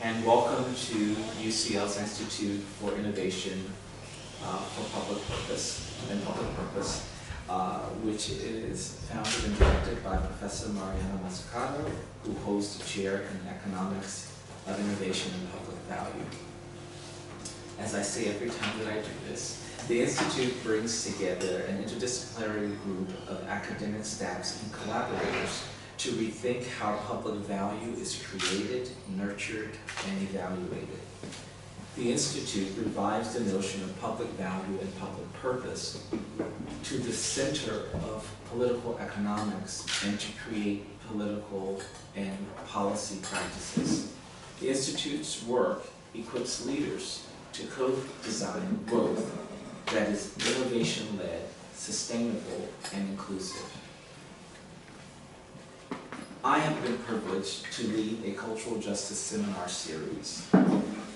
and welcome to UCL's Institute for Innovation for Public Purpose and Public Purpose, which is founded and directed by Professor Mariana Mazzucato, who holds the chair in Economics of Innovation and Public Value. As I say every time that I do this, the Institute brings together an interdisciplinary group of academic staffs and collaborators to rethink how public value is created, nurtured, and evaluated. The Institute revives the notion of public value and public purpose to the center of political economics and to create political and policy practices. The Institute's work equips leaders to co-design growth that is innovation-led, sustainable, and inclusive. I have been privileged to lead a cultural justice seminar series,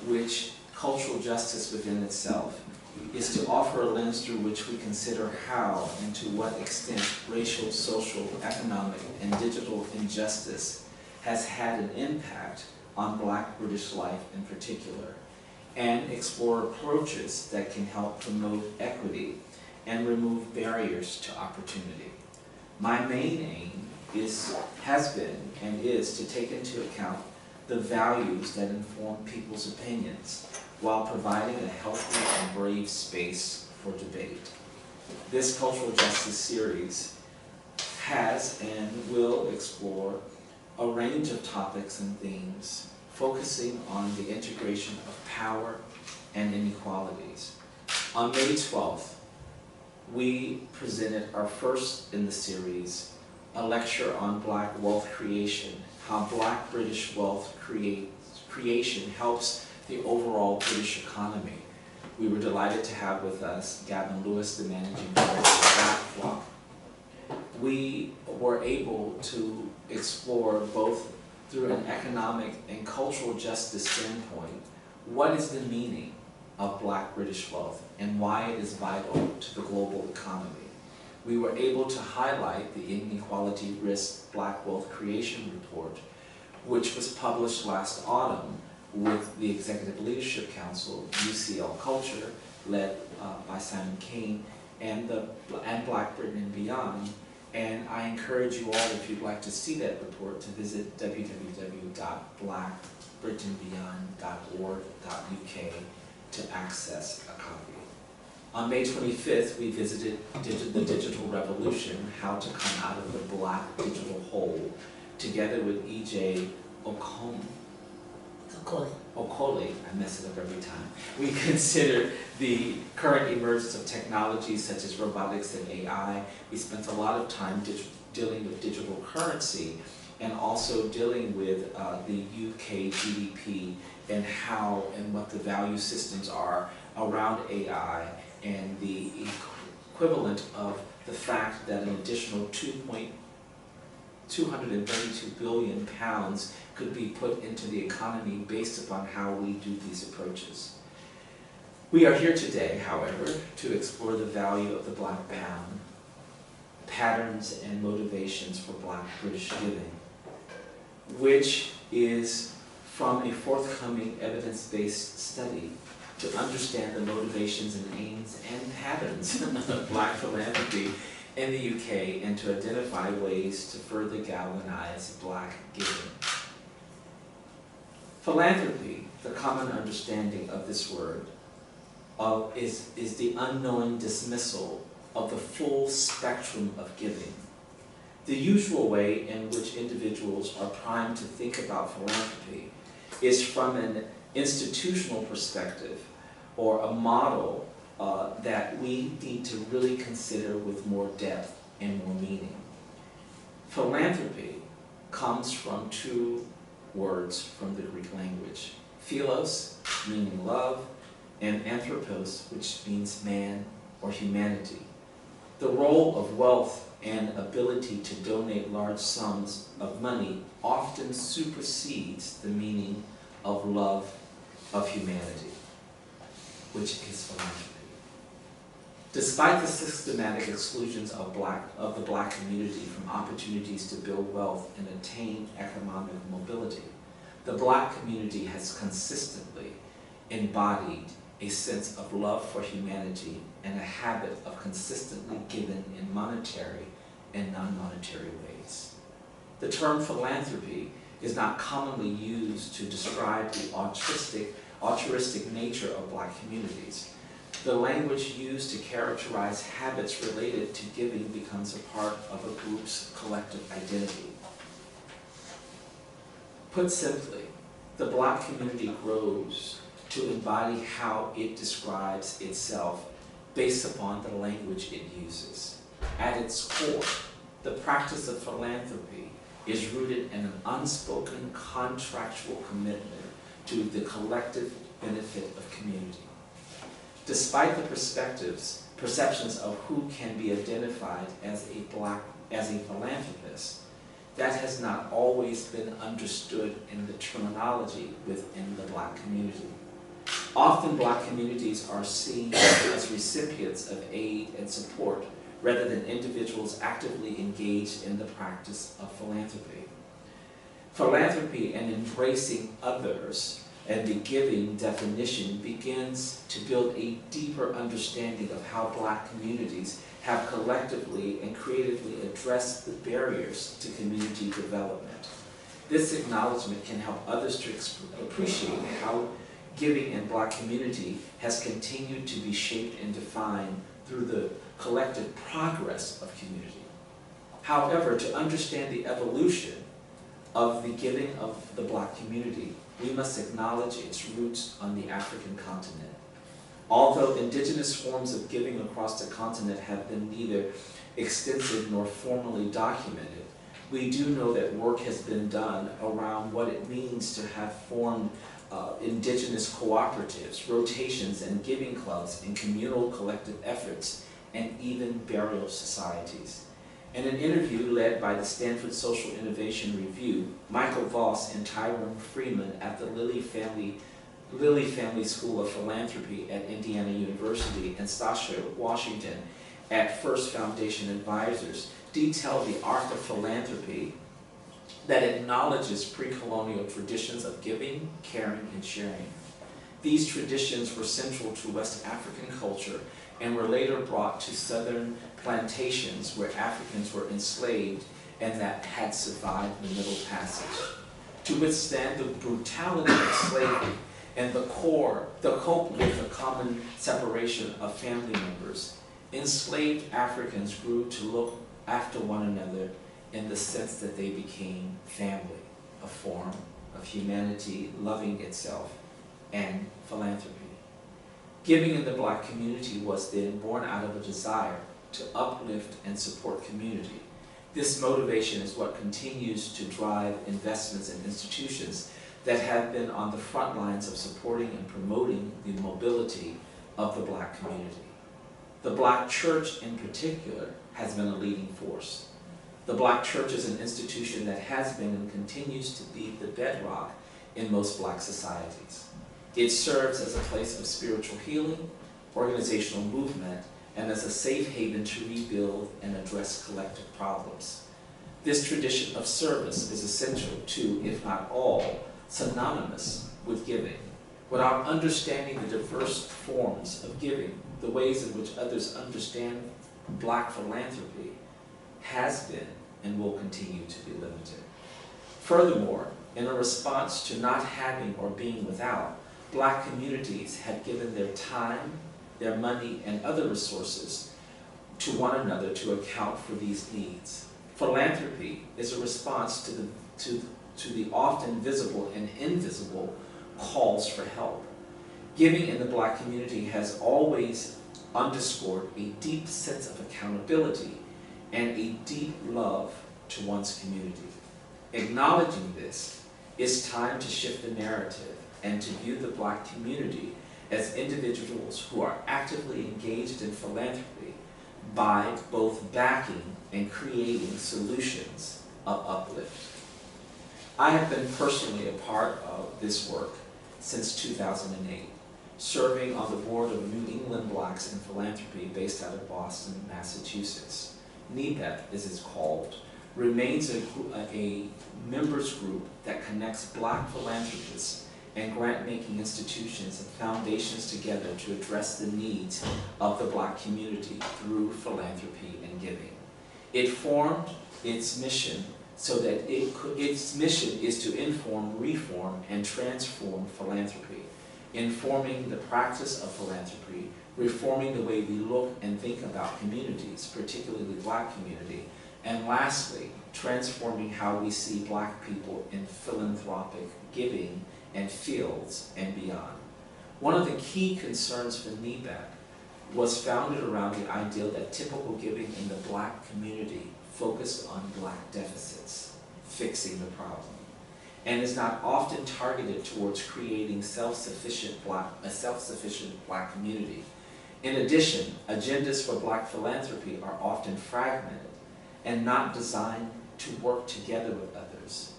which cultural justice within itself is to offer a lens through which we consider how and to what extent racial, social, economic, and digital injustice has had an impact on Black British life in particular, and explore approaches that can help promote equity and remove barriers to opportunity. My main aim has been and is to take into account the values that inform people's opinions while providing a healthy and brave space for debate. This cultural justice series has and will explore a range of topics and themes focusing on the integration of power and inequalities. On May 12th, we presented our first in the series, a lecture on Black wealth creation, how Black British wealth creation helps the overall British economy. We were delighted to have with us Gavin Lewis, the managing director of BlackRock. We were able to explore both through an economic and cultural justice standpoint, what is the meaning of Black British wealth and why it is vital to the global economy. We were able to highlight the Inequality Risk Black Wealth Creation Report, which was published last autumn with the Executive Leadership Council, UCL Culture, led by Simon Kane, and Black Britain and Beyond. And I encourage you all, if you'd like to see that report, to visit www.blackbritainbeyond.org.uk to access a copy. On May 25th, we visited the digital revolution, how to come out of the Black digital hole, together with E.J. Okole, I mess it up every time. We considered the current emergence of technologies such as robotics and AI. We spent a lot of time dealing with digital currency and also dealing with the UK GDP and how and what the value systems are around AI and the equivalent of the fact that an additional £232 billion could be put into the economy based upon how we do these approaches. We are here today, however, to explore the value of the Black pound, patterns and motivations for Black British giving, which is from a forthcoming evidence-based study to understand the motivations and aims and patterns of Black philanthropy in the UK and to identify ways to further galvanize Black giving. Philanthropy, the common understanding of this word, is the unknowing dismissal of the full spectrum of giving. The usual way in which individuals are primed to think about philanthropy is from an institutional perspective or a model that we need to really consider with more depth and more meaning. Philanthropy comes from two words from the Greek language. Philos, meaning love, and anthropos, which means man or humanity. The role of wealth and ability to donate large sums of money often supersedes the meaning of love of humanity, which is philanthropy. Despite the systematic exclusions of the Black community from opportunities to build wealth and attain economic mobility, the Black community has consistently embodied a sense of love for humanity and a habit of consistently giving in monetary and non-monetary ways. The term philanthropy is not commonly used to describe the altruistic nature of Black communities. The language used to characterize habits related to giving becomes a part of a group's collective identity. Put simply, the Black community grows to embody how it describes itself based upon the language it uses. At its core, the practice of philanthropy is rooted in an unspoken contractual commitment to the collective benefit of community. Despite the perceptions of who can be identified as a philanthropist, that has not always been understood in the terminology within the Black community. Often Black communities are seen as recipients of aid and support rather than individuals actively engaged in the practice of philanthropy. Philanthropy and embracing others and the giving definition begins to build a deeper understanding of how Black communities have collectively and creatively addressed the barriers to community development. This acknowledgement can help others to appreciate how giving in Black community has continued to be shaped and defined through the collective progress of community. However, to understand the evolution of the giving of the Black community, we must acknowledge its roots on the African continent. Although indigenous forms of giving across the continent have been neither extensive nor formally documented, we do know that work has been done around what it means to have formed indigenous cooperatives, rotations, and giving clubs, and communal collective efforts, and even burial societies. In an interview led by the Stanford Social Innovation Review, Michael Voss and Tyrone Freeman at the Lilly Family School of Philanthropy at Indiana University and Stasha Washington at First Foundation Advisors detailed the arc of philanthropy that acknowledges pre-colonial traditions of giving, caring, and sharing. These traditions were central to West African culture and were later brought to southern plantations where Africans were enslaved and that had survived the Middle Passage. To withstand the brutality of slavery and the cope with the common separation of family members, enslaved Africans grew to look after one another in the sense that they became family, a form of humanity loving itself, and philanthropy. Giving in the Black community was then born out of a desire to uplift and support community. This motivation is what continues to drive investments in institutions that have been on the front lines of supporting and promoting the mobility of the Black community. The Black church in particular has been a leading force. The Black church is an institution that has been and continues to be the bedrock in most Black societies. It serves as a place of spiritual healing, organizational movement, and as a safe haven to rebuild and address collective problems. This tradition of service is essential to, if not all, synonymous with giving. Without understanding the diverse forms of giving, the ways in which others understand Black philanthropy has been and will continue to be limited. Furthermore, in a response to not having or being without, Black communities have given their time, their money, and other resources to one another to account for these needs. Philanthropy is a response to the often visible and invisible calls for help. Giving in the Black community has always underscored a deep sense of accountability and a deep love to one's community. Acknowledging this, it's time to shift the narrative and to view the Black community as individuals who are actively engaged in philanthropy by both backing and creating solutions of uplift. I have been personally a part of this work since 2008, serving on the board of New England Blacks in Philanthropy based out of Boston, Massachusetts. NEBEP, as it's called, remains a members group that connects Black philanthropists and grant-making institutions and foundations together to address the needs of the Black community through philanthropy and giving. It formed its mission so that its mission is to inform, reform, and transform philanthropy, informing the practice of philanthropy, reforming the way we look and think about communities, particularly the Black community, and lastly, transforming how we see Black people in philanthropic giving and fields and beyond. One of the key concerns for GiveBLACK was founded around the idea that typical giving in the Black community focused on Black deficits, fixing the problem, and is not often targeted towards creating a self-sufficient Black community. In addition, agendas for Black philanthropy are often fragmented and not designed to work together with others.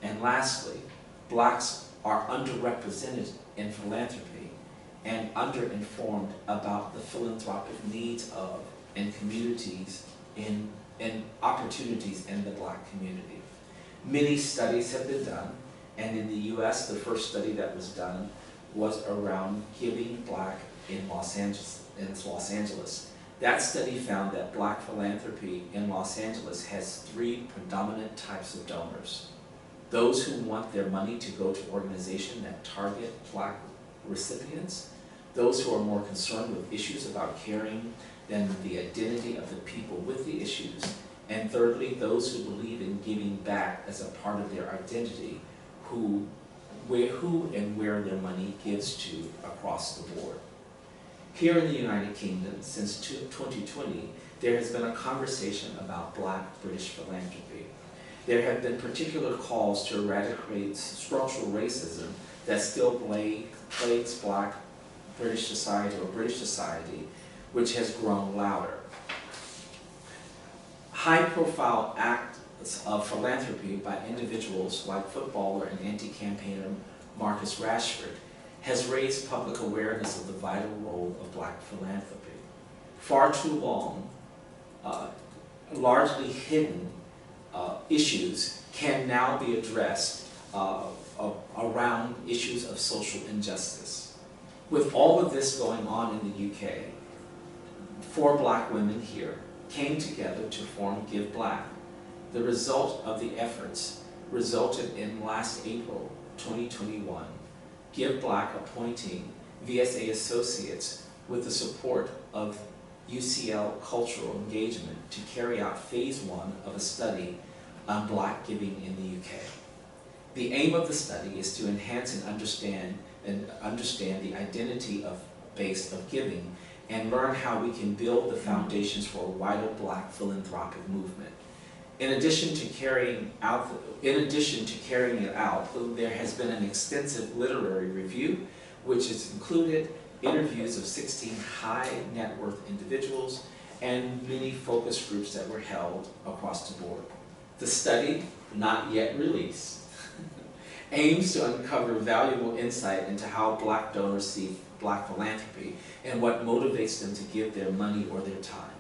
And lastly, Blacks are underrepresented in philanthropy and underinformed about the philanthropic needs of and communities and opportunities in the Black community. Many studies have been done, and in the US, the first study that was done was around Giving Black in Los Angeles. That study found that Black philanthropy in Los Angeles has 3 predominant types of donors. Those who want their money to go to organizations that target Black recipients, those who are more concerned with issues about caring than the identity of the people with the issues, and thirdly, those who believe in giving back as a part of their identity, who and where their money gives to across the board. Here in the United Kingdom, since 2020, there has been a conversation about Black British philanthropy. There have been particular calls to eradicate structural racism that still plagues Black British society or British society, which has grown louder. High-profile acts of philanthropy by individuals like footballer and anti-campaigner Marcus Rashford has raised public awareness of the vital role of Black philanthropy. Far too long, largely hidden issues can now be addressed around issues of social injustice. With all of this going on in the UK, 4 Black women here came together to form GiveBLACK. The result of the efforts resulted in last April 2021, GiveBLACK appointing VSA Associates with the support of UCL Cultural Engagement to carry out phase 1 of a study on Black giving in the UK. The aim of the study is to enhance and understand the identity base of giving and learn how we can build the foundations for a wider Black philanthropic movement. In addition to carrying it out, there has been an extensive literary review, which has included interviews of 16 high net worth individuals and many focus groups that were held across the board. The study, not yet released, aims to uncover valuable insight into how Black donors see Black philanthropy and what motivates them to give their money or their time.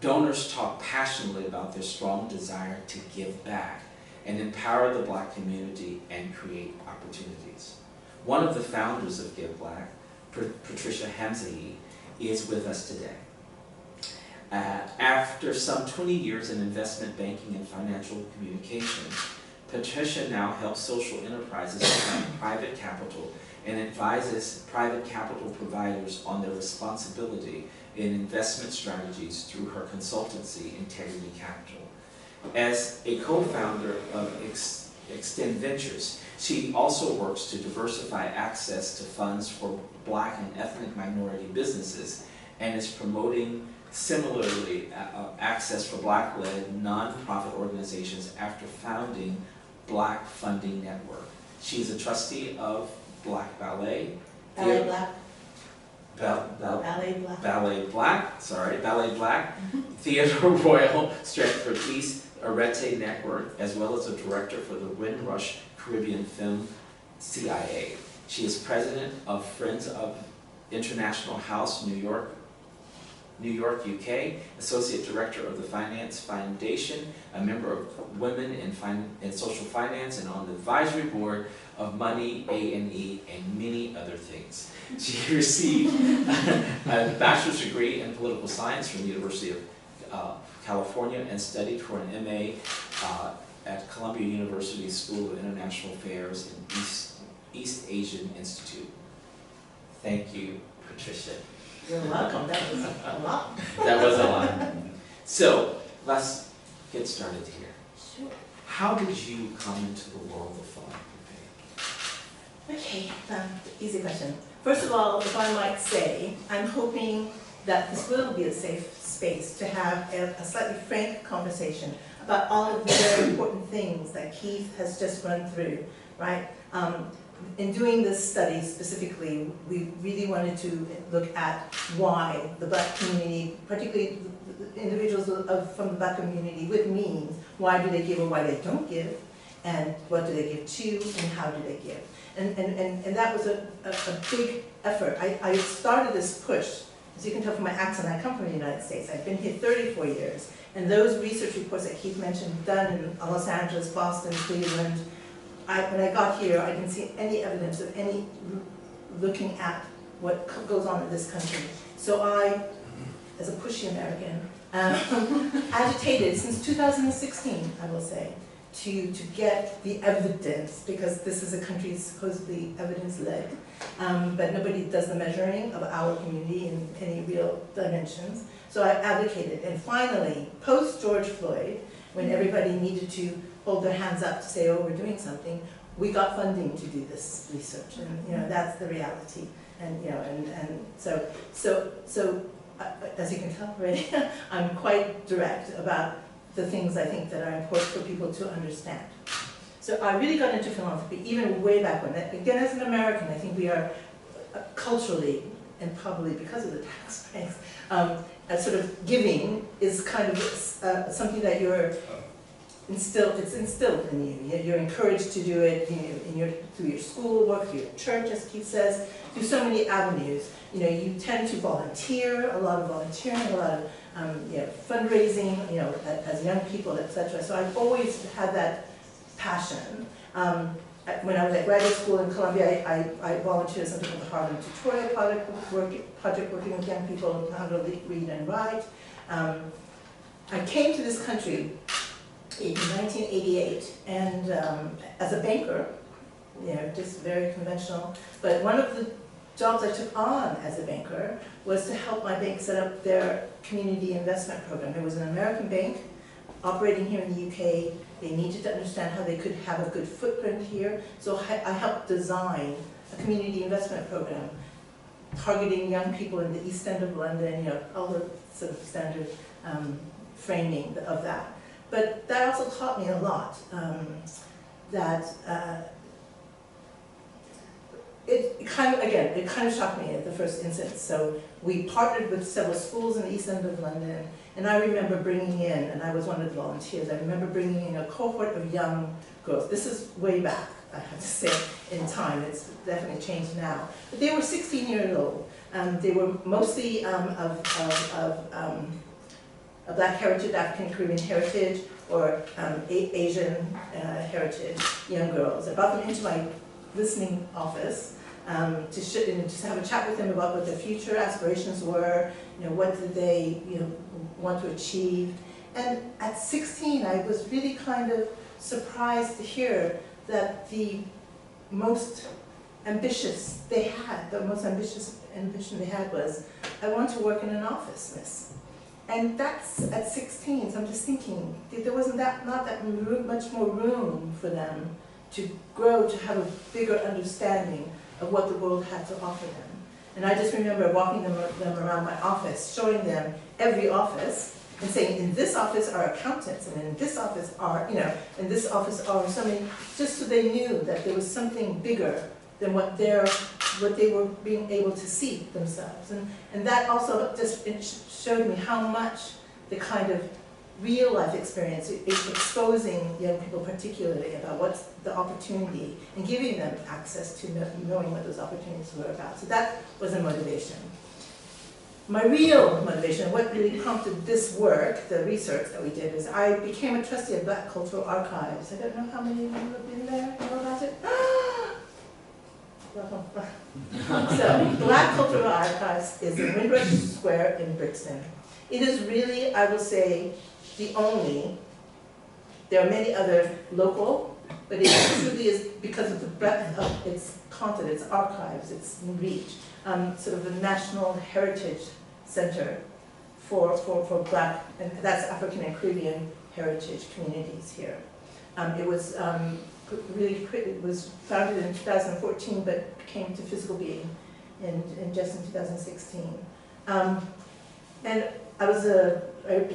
Donors talk passionately about their strong desire to give back and empower the Black community and create opportunities. One of the founders of GiveBLACK, Patricia Hamzahee, is with us today. After some 20 years in investment banking and financial communication, Patricia now helps social enterprises find private capital and advises private capital providers on their responsibility in investment strategies through her consultancy, Integrity Capital. As a co-founder of Extend Ventures, she also works to diversify access to funds for Black and ethnic minority businesses and is promoting similarly access for Black-led nonprofit organizations after founding Black Funding Network. She's a trustee of Black Ballet. Ballet Black. Ballet Black, Theatre Royal Stratford East Arete Network, as well as a director for the Windrush Caribbean Film CIA. She is president of Friends of International House New York New York, UK, Associate Director of the Finance Foundation, a member of Women in Social Finance, and on the advisory board of Money, A&E, and many other things. She received a bachelor's degree in political science from the University of California and studied for an MA at Columbia University School of International Affairs and East Asian Institute. Thank you, Patricia. You're welcome. That was a lot. That was a lot. So, let's get started here. Sure. How did you come into the world of philanthropy? Okay, easy question. First of all, if I might say, I'm hoping that this will be a safe space to have a slightly frank conversation about all of the very important things that Keith has just run through, right? In doing this study specifically, we really wanted to look at why the Black community, particularly the individuals from the Black community with means, why do they give or why they don't give, and what do they give to, and how do they give. And that was a big effort. I started this push. As you can tell from my accent, I come from the United States. I've been here 34 years. And those research reports that Keith mentioned, done in Los Angeles, Boston, Cleveland, when I got here, I didn't see any evidence of any looking at what goes on in this country. So I, as a pushy American, agitated since 2016, I will say, to get the evidence, because this is a country supposedly evidence-led, but nobody does the measuring of our community in any real dimensions. So I advocated, and finally, post-George Floyd, when everybody needed to hold their hands up to say, oh, we're doing something, we got funding to do this research, and that's the reality. And so as you can tell already, I'm quite direct about the things I think that are important for people to understand. So I really got into philanthropy even way back when. Again, as an American, I think we are culturally, and probably because of the tax breaks, sort of giving is kind of something that you're it's instilled in you. You're encouraged to do it through your schoolwork, through your church, as Keith says, through so many avenues. You tend to volunteer, a lot of volunteering, a lot of fundraising, as young people, etc. So I've always had that passion. When I was at graduate school in Columbia, I volunteered at something called the Harlem Tutorial Project, working with young people on how to read and write. I came to this country in 1988, and as a banker, just very conventional. But one of the jobs I took on as a banker was to help my bank set up their community investment program. It was an American bank operating here in the UK. They needed to understand how they could have a good footprint here. So I helped design a community investment program targeting young people in the East End of London, all the sort of standard framing of that. But that also taught me a lot, it kind of shocked me at the first instance. So we partnered with several schools in the East End of London, and I remember bringing in, and I was one of the volunteers, I remember bringing in a cohort of young girls. This is way back, I have to say, in time. It's definitely changed now. But they were 16 years old. They were mostly of Black heritage, African Caribbean heritage, or Asian heritage young girls. I brought them into my listening office to just have a chat with them about what their future aspirations were, what did they want to achieve. And at 16, I was really kind of surprised to hear that the most ambitious ambition they had was, I want to work in an office, miss. And that's at 16, so I'm just thinking, there wasn't not that much more room for them to grow, to have a bigger understanding of what the world had to offer them. And I just remember walking them around my office, showing them every office, and saying, in this office are accountants, and in this office are, in this office are so many, just so they knew that there was something bigger than what they were being able to see themselves. And that also just showed me how much the kind of real life experience is exposing young people particularly about what's the opportunity and giving them access to knowing what those opportunities were about. So that was a motivation. my real motivation, what really prompted this work, the research that we did, is I became a trustee of Black Cultural Archives. I don't know how many of you have been there, know about it? So, Black Cultural Archives is in Windrush Square in Brixton. It is really, I will say, the only, there are many other local, but it truly is because of the breadth of its content, its archives, its reach, sort of a national heritage center for Black, and that's African and Caribbean heritage communities here. It was it was founded in 2014, but came to physical being in 2016. And I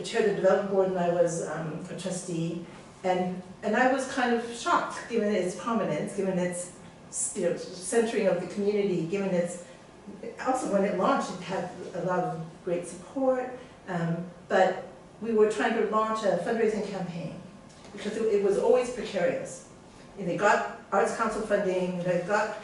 chaired the development board, and I was a trustee, and I was kind of shocked, given its prominence, given its centering of the community, given its, also when it launched, it had a lot of great support, but we were trying to launch a fundraising campaign, because it was always precarious. And they got Arts Council funding, they got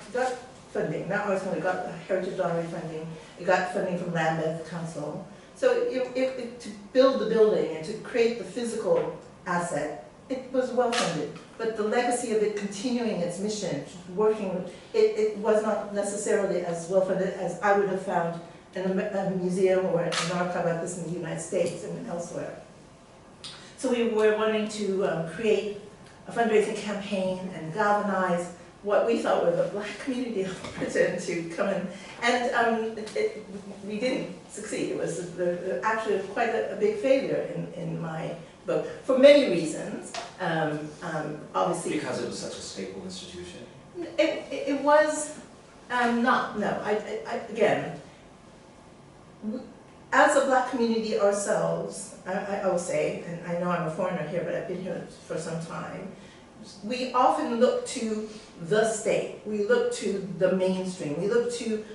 funding, not Arts Council, they got Heritage Honorary funding, they got funding from Lambeth Council. So to build the building and to create the physical asset, it was well funded. But the legacy of it continuing its mission, working, it was not necessarily as well funded as I would have found in a museum or an archive like this in the United States and elsewhere. So we were wanting to create a fundraising campaign and galvanize what we thought were the Black community of Britain to come in. And we didn't succeed. It was actually quite a big failure in my book, for many reasons. Obviously, because it was such a staple institution? It was not, no. Again, as a Black community ourselves, I will say, and I know I'm a foreigner here, but I've been here for some time, we often look to the state, we look to the mainstream, we look to,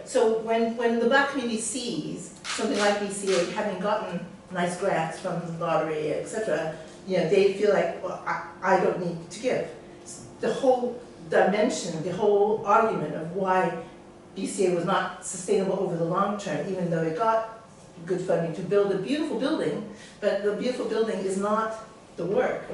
so when the Black community sees something like BCA having gotten nice grants from the lottery, etc., they feel like, well, I don't need to give. The whole dimension, the whole argument of why BCA was not sustainable over the long term, even though it got good funding to build a beautiful building, but the beautiful building is not the work,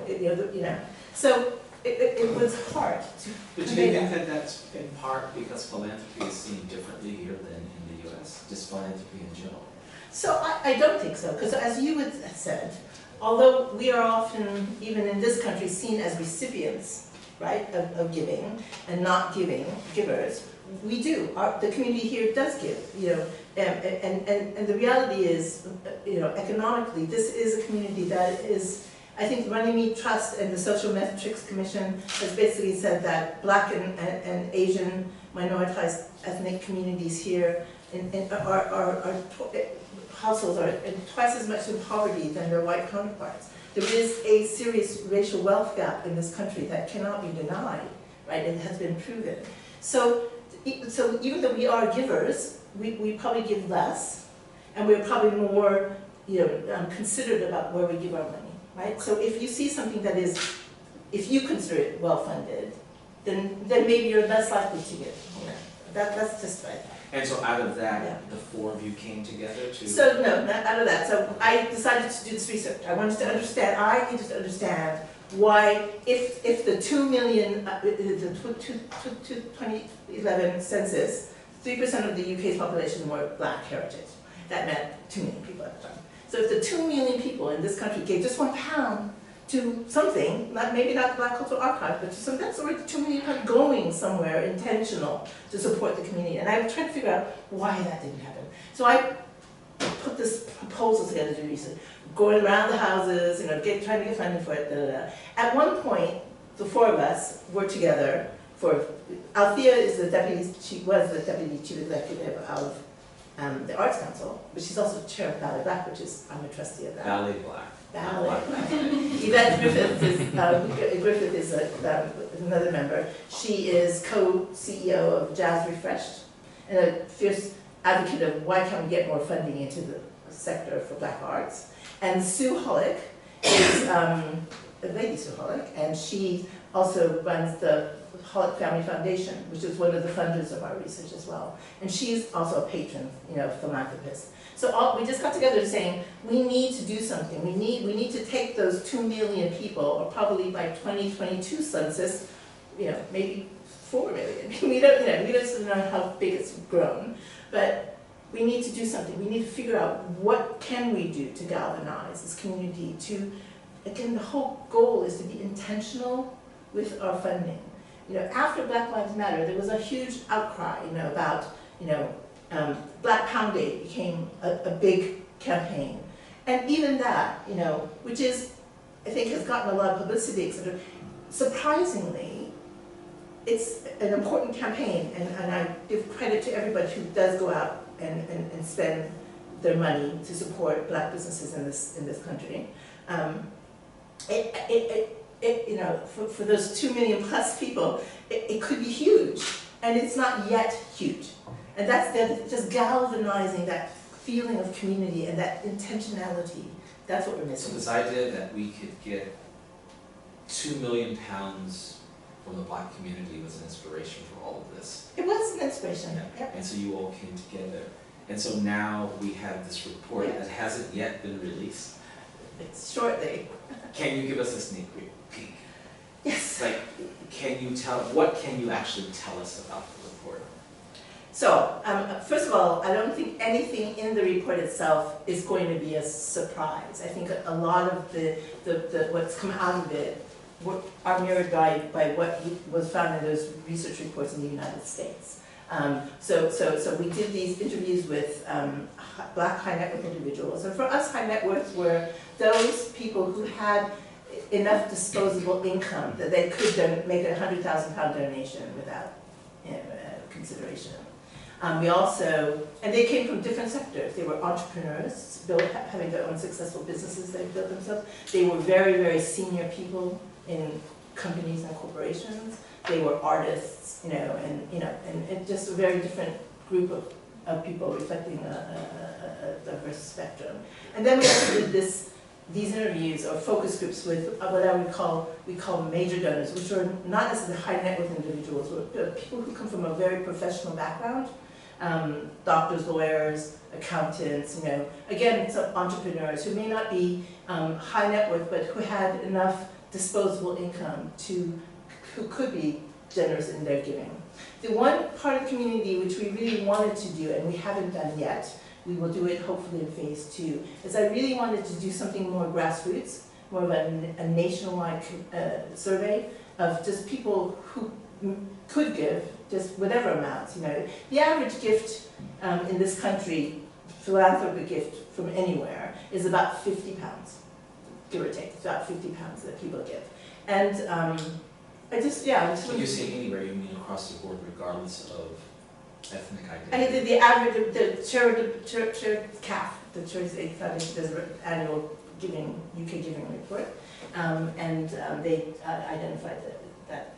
So it was hard to But do you think that that's in part because philanthropy is seen differently here than in the US, just philanthropy in general? So I don't think so, because as you had said, although we are often, even in this country, seen as recipients, right, of giving, and not givers, we do. The community here does give, and the reality is, economically, this is a community that is, I think Runnymede Trust and the Social Metrics Commission has basically said that Black and Asian minoritized ethnic communities here households are twice as much in poverty than their white counterparts. There is a serious racial wealth gap in this country that cannot be denied, right? It has been proven. So even though we are givers, we probably give less, and we're probably more considered about where we give our money, right? So if you see something that is, if you consider it well-funded, then maybe you're less likely to give. That's just right. And so out of that, the four of you came together to... So no, not out of that. So I decided to do this research. I needed to understand why, if the 2 million, the 2011 census, 3% of the UK's population were Black heritage. That meant 2 million people at the time. So if the 2 million people in this country gave just £1 to something, maybe not the Black Cultural Archive, but to some, that's already 2 million pounds going somewhere intentional to support the community. And I was trying to figure out why that didn't happen. So I put this proposal together to do research, going around the houses, trying to get funding for it. At one point, the four of us were together for. Althea was the deputy chief executive of the Arts Council, but she's also chair of GiveBLACK, which is, I'm a trustee of that. GiveBLACK. Yvette Griffith is another member. She is co-CEO of Jazz Refreshed and a fierce advocate of why can't we get more funding into the sector for Black arts. And Sue Hollick is Lady Sue Hollick, and she also runs the Holic Family Foundation, which is one of the funders of our research as well. And she's also a patron, philanthropist. So we just got together saying, we need to do something. We need to take those 2 million people, or probably by 2022 census, maybe 4 million. we don't know how big it's grown, but we need to do something. We need to figure out what can we do to galvanize this community. Again, the whole goal is to be intentional with our funding. After Black Lives Matter, there was a huge outcry, about, Black Pound Day became a big campaign. And even that, which I think has gotten a lot of publicity, etc. Surprisingly, it's an important campaign, and I give credit to everybody who does go out and spend their money to support Black businesses in this country. For those 2 million plus people, it could be huge, and it's not yet huge. And that's just galvanizing that feeling of community and that intentionality. That's what we're missing. So this idea that we could get 2 million pounds from the Black community was an inspiration for all of this. It was an inspiration. Yeah. Yep. And so you all came together. And so now we have this report that hasn't yet been released. It's shortly. Can you give us a sneak peek? Yes. What can you actually tell us about the report? So, first of all, I don't think anything in the report itself is going to be a surprise. I think a lot of what's come out of it are mirrored by what was found in those research reports in the United States. So we did these interviews with Black high net worth individuals, and for us, high net worths were those people who had enough disposable income that they could make a £100,000 donation without consideration. And they came from different sectors. They were entrepreneurs, having their own successful businesses they built themselves. They were very, very senior people in companies and corporations. They were artists, and just a very different group of people reflecting a diverse spectrum. And then we also did these interviews or focus groups with what we call major donors, which are not necessarily high net worth individuals, but people who come from a very professional background, doctors, lawyers, accountants, again, some entrepreneurs who may not be high net worth, but who had enough disposable income who could be generous in their giving. The one part of the community which we really wanted to do, and we haven't done yet, we will do it hopefully in phase 2, is I really wanted to do something more grassroots, more of a nationwide survey of just people who could give just whatever amounts. The average gift in this country, philanthropic gift from anywhere, is about £50, give or take. It's about £50 that people give. And When you say anywhere, you mean across the board, regardless of ethnic identity? And I did the average, the charitable CAF, the Charities Aid Foundation, does an annual UK giving report, and they identified that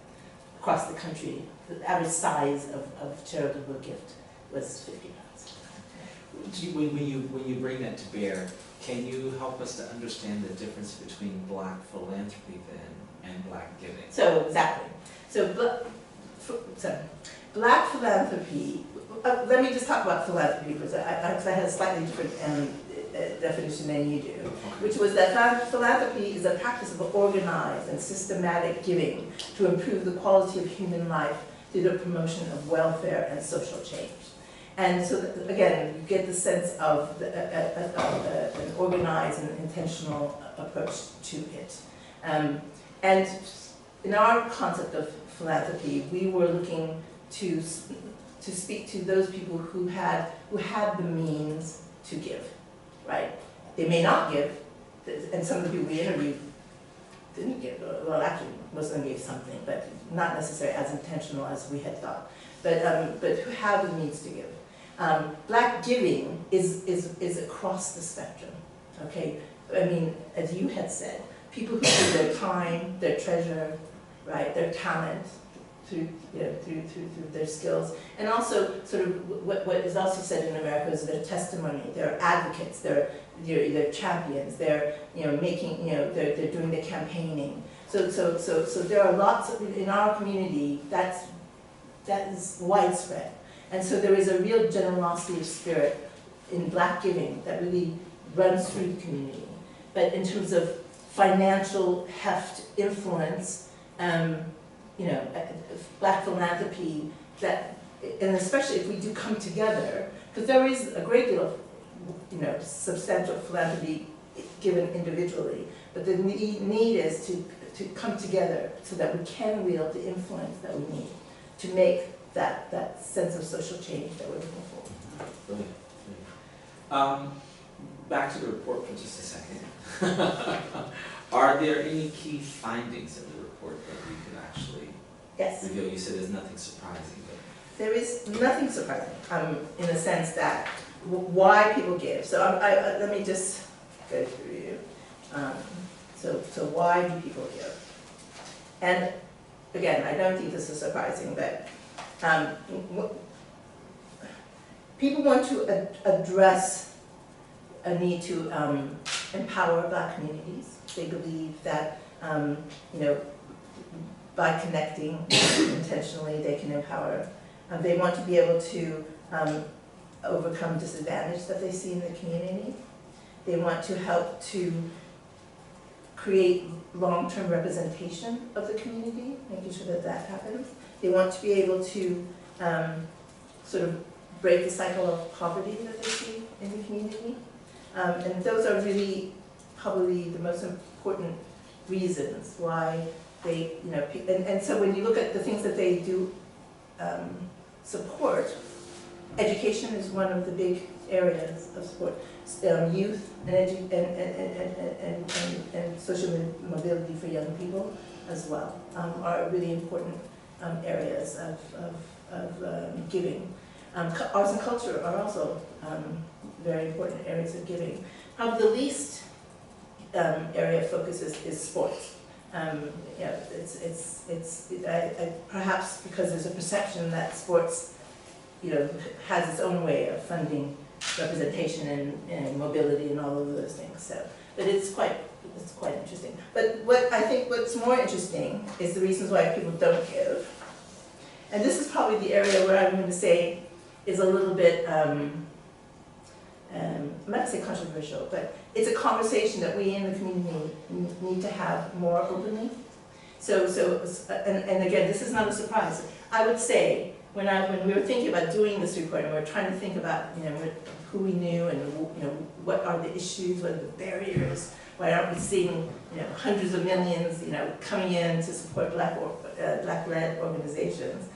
across the country, the average size of charitable gift was £50. When you bring that to bear, can you help us to understand the difference between Black philanthropy then and Black giving? So exactly. Black philanthropy. Let me just talk about philanthropy because I had a slightly different definition than you do, which was that philanthropy is a practice of organized and systematic giving to improve the quality of human life through the promotion of welfare and social change. And so, again, you get the sense of an organized and intentional approach to it. And in our concept of philanthropy, we were looking to speak to those people who had the means to give, right? They may not give, and some of the people we interviewed didn't give. Well, actually, most of them gave something, but not necessarily as intentional as we had thought. But who have the means to give. Black giving is across the spectrum, okay? I mean, as you had said, people who give their time, their treasure, right, their talent, through their skills, and also sort of what is also said in America is their testimony. They're advocates. They're champions. They're they're doing the campaigning. So So there are lots of, in our community, that is widespread. And so there is a real generosity of spirit in Black giving that really runs through the community. But in terms of financial heft, influence, you know, Black philanthropy, that, and especially if we do come together, because there is a great deal of, you know, substantial philanthropy given individually, but the need is to come together so that we can wield the influence that we need to make that sense of social change that we're looking for. Brilliant. Back to the report for just a second. Are there any key findings in the report that we could actually reveal? You said there's nothing surprising. But there is nothing surprising in the sense that why people give. So let me just go through you. So why do people give? And again, I don't think this is surprising, but people want to address a need to empower Black communities. They believe that you know, by connecting intentionally, they can empower. They want to be able to overcome disadvantage that they see in the community. They want to help to create long-term representation of the community, making sure that that happens. They want to be able to sort of break the cycle of poverty that they see in the community. And those are really probably the most important reasons why they, you know, and so when you look at the things that they do support, education is one of the big areas of support. Youth and social mobility for young people as well are really important areas of giving. Arts and culture are also very important areas of giving. Probably the least area of focus is sports. Yeah, perhaps because there's a perception that sports, you know, has its own way of funding representation and mobility and all of those things. So, but it's quite interesting. But what I think what's more interesting is the reasons why people don't give. And this is probably the area where I'm going to say is a little bit, I'm not going to say controversial, but it's a conversation that we in the community need to have more openly. And again, this is not a surprise. I would say, when we were thinking about doing this report, and we were trying to think about, you know, who we knew and, you know, what are the issues, what are the barriers, why aren't we seeing, you know, hundreds of millions, you know, coming in to support Black-led organizations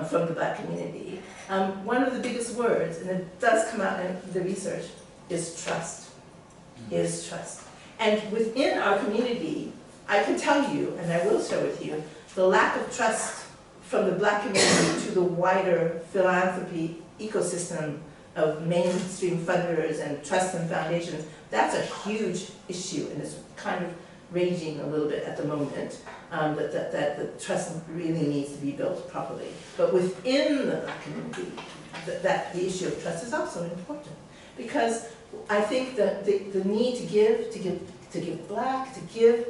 from the Black community. One of the biggest words, and it does come out in the research, is trust. Is trust. And within our community, I can tell you, and I will share with you, the lack of trust from the Black community to the wider philanthropy ecosystem of mainstream funders and trusts and foundations, that's a huge issue, and it's kind of raging a little bit at the moment, that the trust really needs to be built properly. But within the Black community, the issue of trust is also important, because I think that the need to give Black, to give,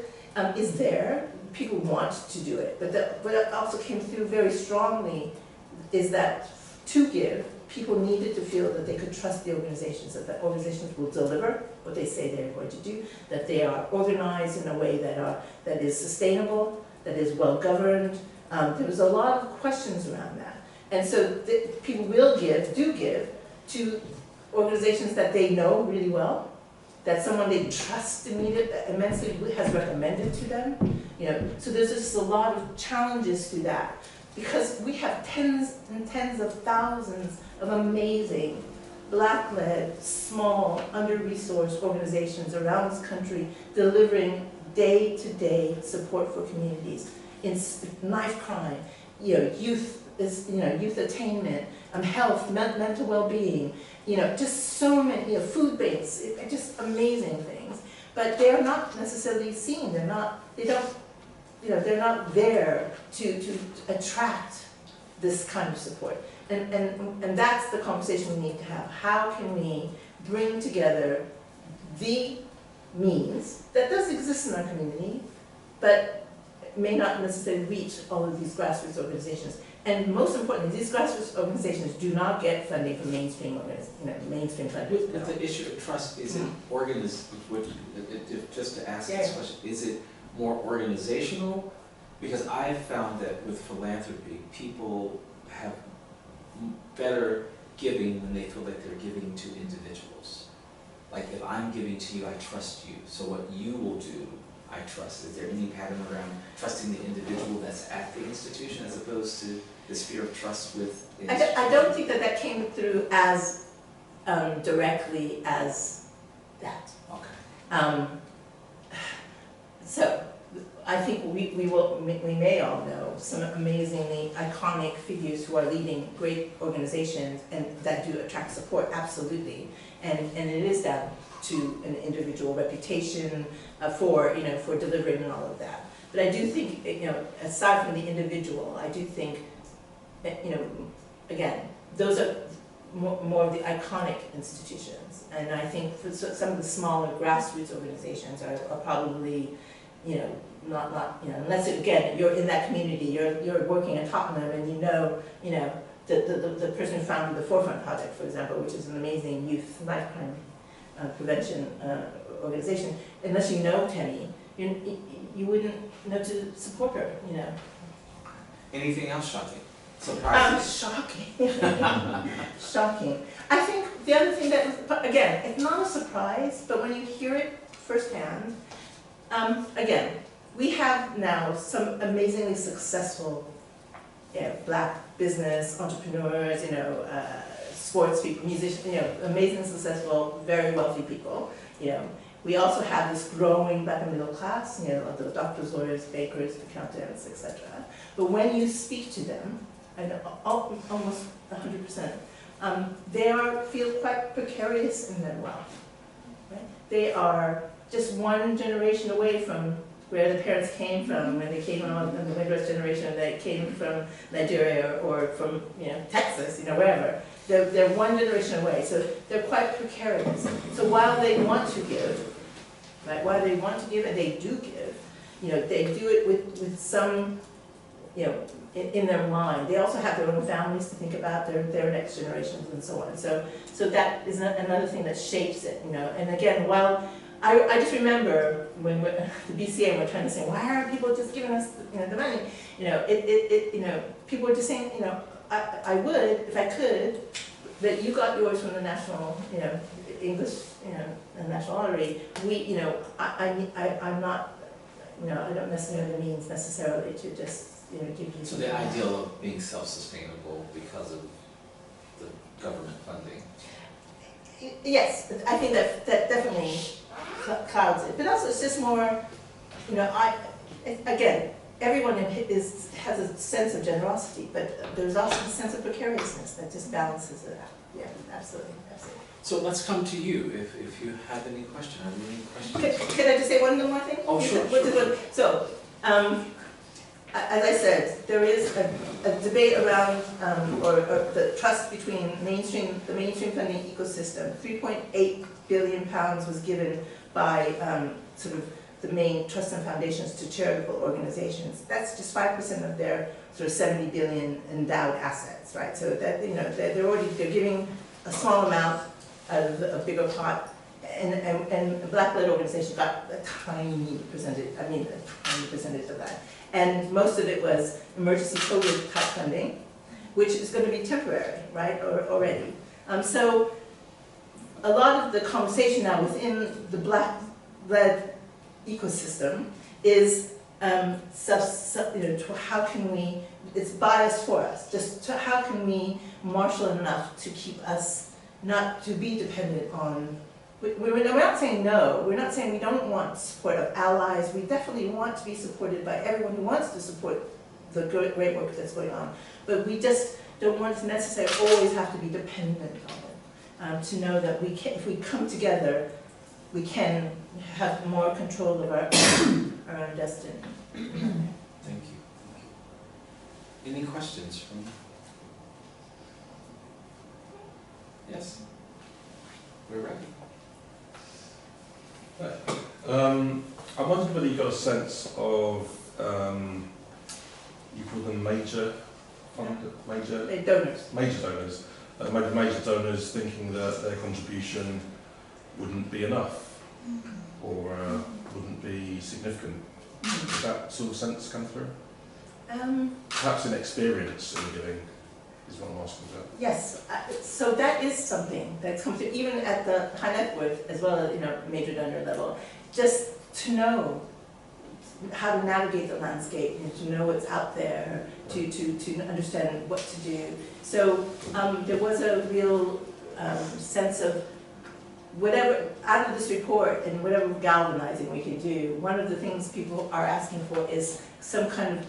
is there. People want to do it, but what also came through very strongly is that to give, people needed to feel that they could trust the organizations, that the organizations will deliver what they say they're going to do, that they are organized in a way that is sustainable, that is well governed. There was a lot of questions around that, and so people will do give to organizations that they know really well, that someone they trust immensely has recommended to them. You know, so there's just a lot of challenges to that, because we have tens and tens of thousands of amazing Black-led, small, under-resourced organizations around this country delivering day-to-day support for communities in knife crime, you know, youth attainment, health, mental well-being, you know, just so many, you know, food banks, just amazing things. But they are not necessarily seen. They're not there to attract this kind of support. And that's the conversation we need to have. How can we bring together the means that does exist in our community, but may not necessarily reach all of these grassroots organizations. And most importantly, these grassroots organizations do not get funding from mainstream mainstream funding. With the issue of trust, is it just to ask this question, is it more organizational? Because I have found that with philanthropy, people have better giving when they feel like they're giving to individuals. Like, if I'm giving to you, I trust you. So what you will do, I trust. Is there any pattern around trusting the individual that's at the institution as opposed to the sphere of trust with institutions? I don't think that came through as directly as that. Okay. So I think we may all know some amazingly iconic figures who are leading great organizations and that do attract support, absolutely. And it is down to an individual reputation for delivering and all of that. But I do think, aside from the individual, I do think, again, those are more of the iconic institutions. And I think for some of the smaller grassroots organizations are probably, not unless again you're in that community, you're working at Tottenham, and the person who founded the Forefront Project, for example, which is an amazing youth life crime prevention organization. Unless you know Tenny, you wouldn't know to support her. Anything else shocking? Surprising? Shocking. Shocking. I think the other thing that, again, it's not a surprise, but when you hear it firsthand, again, we have now some amazingly successful Black business entrepreneurs, sports people, musicians, amazingly successful, very wealthy people. We also have this growing Black and middle class, the doctors, lawyers, bakers, accountants, etc. But when you speak to them, and almost 100%, they feel quite precarious in their wealth. Right? They are just one generation away from where the parents came from when they came on, the migrant generation that came from Nigeria or from Texas, wherever. They're one generation away, so they're quite precarious. So while they want to give, right? While they want to give, and they do give, they do it with some, in their mind. They also have their own families to think about, their next generations and so on. So that is another thing that shapes it, And again, while I just remember when the BCA were trying to say, why aren't people just giving us the money? People were just saying, I would if I could, but you got yours from the national, English, the National Lottery. I'm not, I don't necessarily have the means necessarily to just give you. So the ideal of being self-sustainable because of the government funding. Yes, I think that definitely clouds it. But also, it's just more, again, everyone has a sense of generosity, but there's also a sense of precariousness that just balances it out. Yeah, absolutely, absolutely. So let's come to you, if you have any question. Are there any questions? Can I just say one more thing? Oh, sure. So, as I said, there is a debate around or the trust between the mainstream funding ecosystem. £3.8 billion was given by sort of the main trusts and foundations to charitable organizations. That's just 5% of their sort of 70 billion endowed assets, right? So that they're giving a small amount of a bigger pot, and Black-led organizations got a tiny percentage. A tiny percentage of that. And most of it was emergency COVID type funding, which is going to be temporary, right, already. So a lot of the conversation now within the Black-led ecosystem is, how can we, it's biased for us, how can we marshal enough to keep us not to be dependent on. We're not saying no, we're not saying we don't want support of allies, we definitely want to be supported by everyone who wants to support the great work that's going on, but we just don't want to necessarily always have to be dependent on it, to know that we can, if we come together, we can have more control of our own destiny. Thank you. Any questions from? Yes? We're ready. I wondered whether you got a sense of you call them major Donors. donors. Maybe major donors thinking that their contribution wouldn't be enough or wouldn't be significant. Does that sort of sense come through? Perhaps inexperience in giving is what I'm asking about. Yes, so that is something that's come through, even at the high net worth as well as major donor level. Just to know how to navigate the landscape, to know what's out there, to understand what to do. So there was a real sense of whatever, out of this report and whatever galvanizing we can do, one of the things people are asking for is some kind of,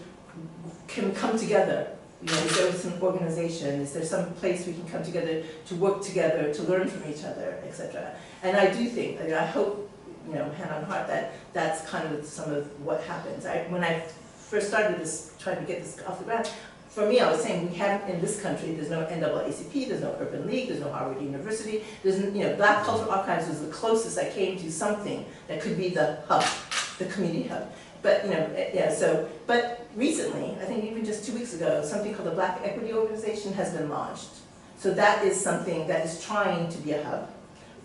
can we come together? Is there some organization? Is there some place we can come together to work together, to learn from each other, etc.? And I do think, I hope, hand on heart, that that's kind of some of what happens. When I first started this, trying to get this off the ground, for me, I was saying we haven't, in this country, there's no NAACP, there's no Urban League, there's no Harvard University, there's, Black Cultural Archives was the closest I came to something that could be the hub, the community hub. But, but recently, I think even just 2 weeks ago, something called the Black Equity Organization has been launched. So that is something that is trying to be a hub.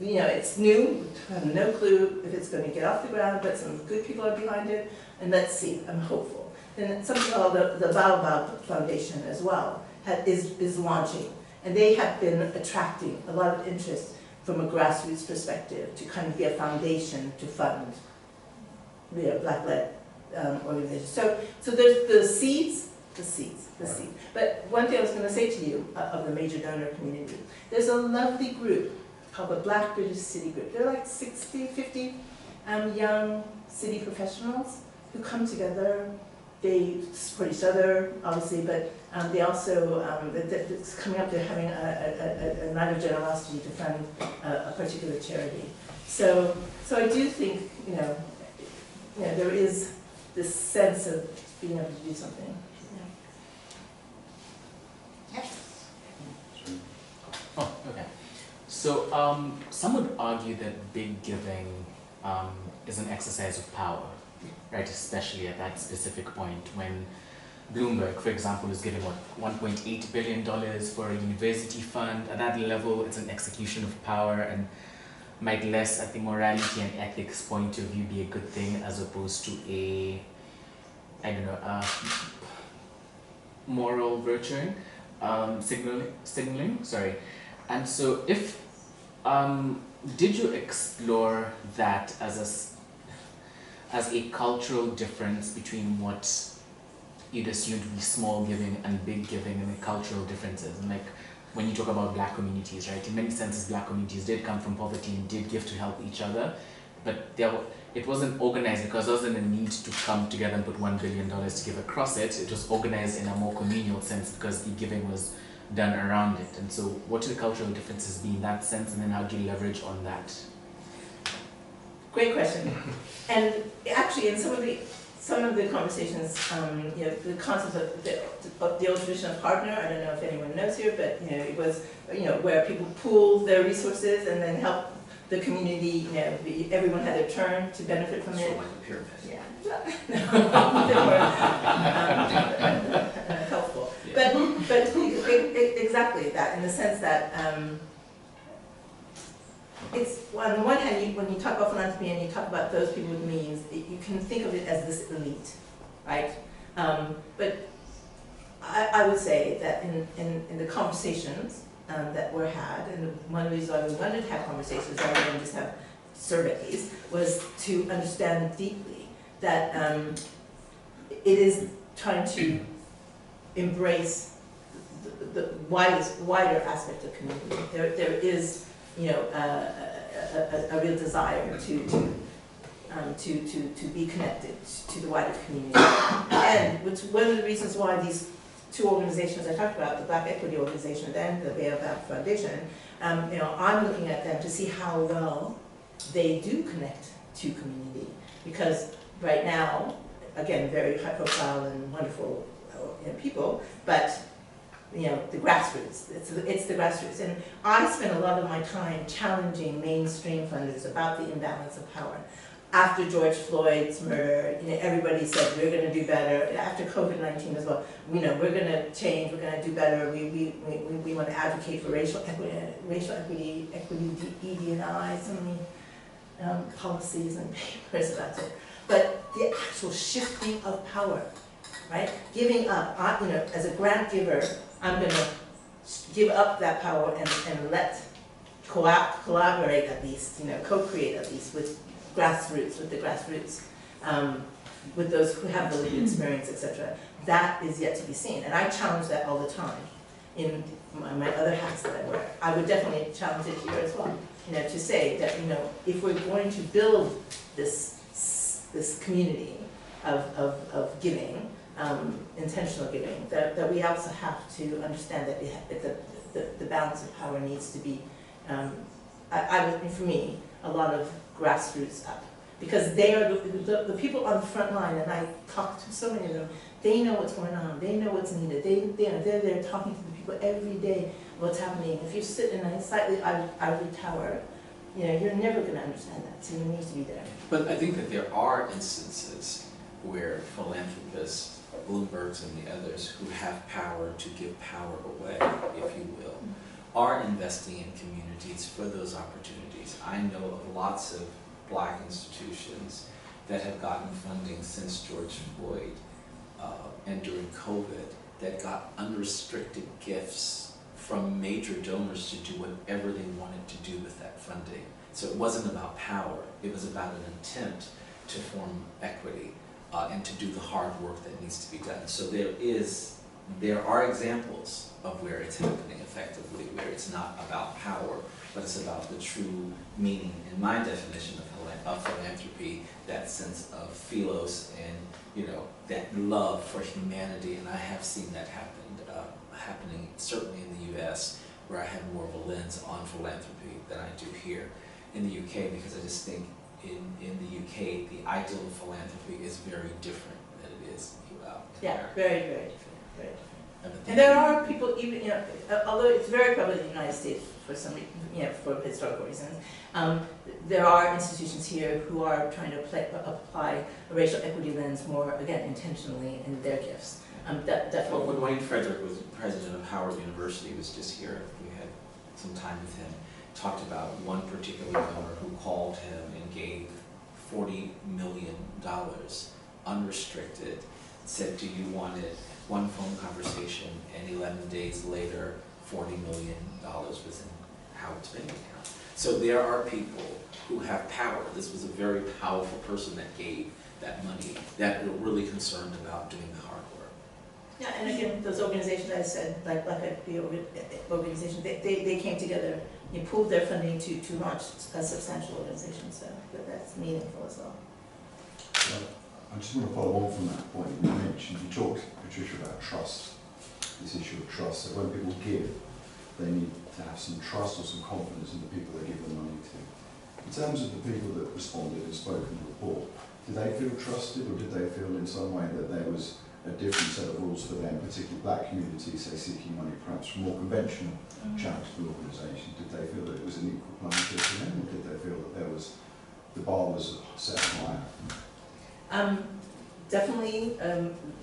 It's new, I have no clue if it's going to get off the ground, but some good people are behind it, and let's see, I'm hopeful. And something called the Baobab Foundation as well is launching, and they have been attracting a lot of interest from a grassroots perspective to kind of be a foundation to fund Black-led organizations. So there's the seeds. But one thing I was going to say to you of the major donor community, there's a lovely group called the Black British City Group. They're like 60, 50 young city professionals who come together. They support each other, obviously, but they also, it's coming up, they're having a night of generosity to fund a particular charity. So I do think, there is this sense of being able to do something. Oh, okay. So some would argue that big giving is an exercise of power, right? Especially at that specific point when Bloomberg, for example, is giving what, $1.8 billion for a university fund. At that level, it's an execution of power, and might less at the morality and ethics point of view be a good thing as opposed to a, moral virtue, signaling, sorry. And so if, did you explore that as a cultural difference between what you'd assumed to be small giving and big giving, and the cultural differences? And like, when you talk about Black communities, right, in many senses Black communities did come from poverty and did give to help each other, but it wasn't organized because there wasn't a need to come together and put $1 billion to give across it. It was organized in a more communal sense because the giving was done around it. And so what do the cultural differences be in that sense, and then how do you leverage on that? Great question. And actually, in some of the conversations, the concept of the old tradition of partner, I don't know if anyone knows here, but it was where people pool their resources and then help the community. Everyone had their turn to benefit from it. Sort of like a pyramid. Yeah. They were helpful. Yeah. But exactly that, in the sense that it's, on the one hand, when you talk about philanthropy and you talk about those people with means, you can think of it as this elite, right? But I would say that in the conversations that were had, and one of the reasons why we wanted to have conversations rather than just have surveys, was to understand deeply that it is trying to embrace the wider aspect of community. There is a real desire to be connected to the wider community. And which one of the reasons why these two organizations I talked about, the Black Equity Organization and the Baobab Foundation, I'm looking at them to see how well they do connect to community. Because right now, again, very high profile and wonderful people, but the grassroots, it's the grassroots. And I spend a lot of my time challenging mainstream funders about the imbalance of power. after George Floyd's murder, everybody said we're going to do better. After COVID-19 as well, we're going to change. We're going to do better. We want to advocate for racial equity, ED&I, so many policies and papers about it. But the actual shifting of power, right? Giving up. As a grant giver, I'm going to give up that power and let collaborate at least, co-create at least with the grassroots, with those who have the lived experience, etc. That is yet to be seen. And I challenge that all the time in my other hats that I wear. I would definitely challenge it here as well, to say that, if we're going to build this community of giving, intentional giving, that we also have to understand that the balance of power needs to be, for me, a lot of grassroots up, because they are the people on the front line, and I talk to so many of them. They know what's going on. They know what's needed. They're there talking to the people every day. What's happening? If you sit in a slightly ivory tower, you're never going to understand that. So you need to be there. But I think that there are instances where philanthropists, Bloombergs and the others who have power to give power away, if you will, are investing in communities for those opportunities. I know of lots of Black institutions that have gotten funding since George Floyd and during COVID that got unrestricted gifts from major donors to do whatever they wanted to do with that funding. So it wasn't about power, it was about an intent to form equity and to do the hard work that needs to be done. So there are examples of where it's happening effectively, where it's not about power, but it's about the true meaning, in my definition of philanthropy, that sense of philos and that love for humanity. And I have seen that happening certainly in the U.S., where I have more of a lens on philanthropy than I do here in the UK, because I just think in the UK the ideal of philanthropy is very different than it is yeah, very, very different. Very different. And there are people, even although it's very prevalent in the United States for some, for historical reasons, there are institutions here who are trying to apply a racial equity lens more, again, intentionally in their gifts. Definitely. Well, when Wayne Frederick was president of Howard University, was just here, we had some time with him, talked about one particular donor who called him and gave $40 million unrestricted, said, do you want it? One phone conversation, and 11 days later, $40 million was in Howard's bank account. So there are people who have power. This was a very powerful person that gave that money, that were really concerned about doing the hard work. Yeah, and again, those organizations I said, like the organization, they came together, pooled their funding to launch a substantial organization, so that's meaningful as well. I just want to follow on from that point. You talked, Patricia, about trust, this issue of trust. So when people give, they need to have some trust or some confidence in the people they give the money to. In terms of the people that responded and spoke in the report, did they feel trusted, or did they feel in some way that there was a different set of rules for them, particularly Black communities, say, seeking money perhaps from more conventional charitable organisations? Did they feel that it was an equal playing field for them, or did they feel that the bar was set higher? Definitely,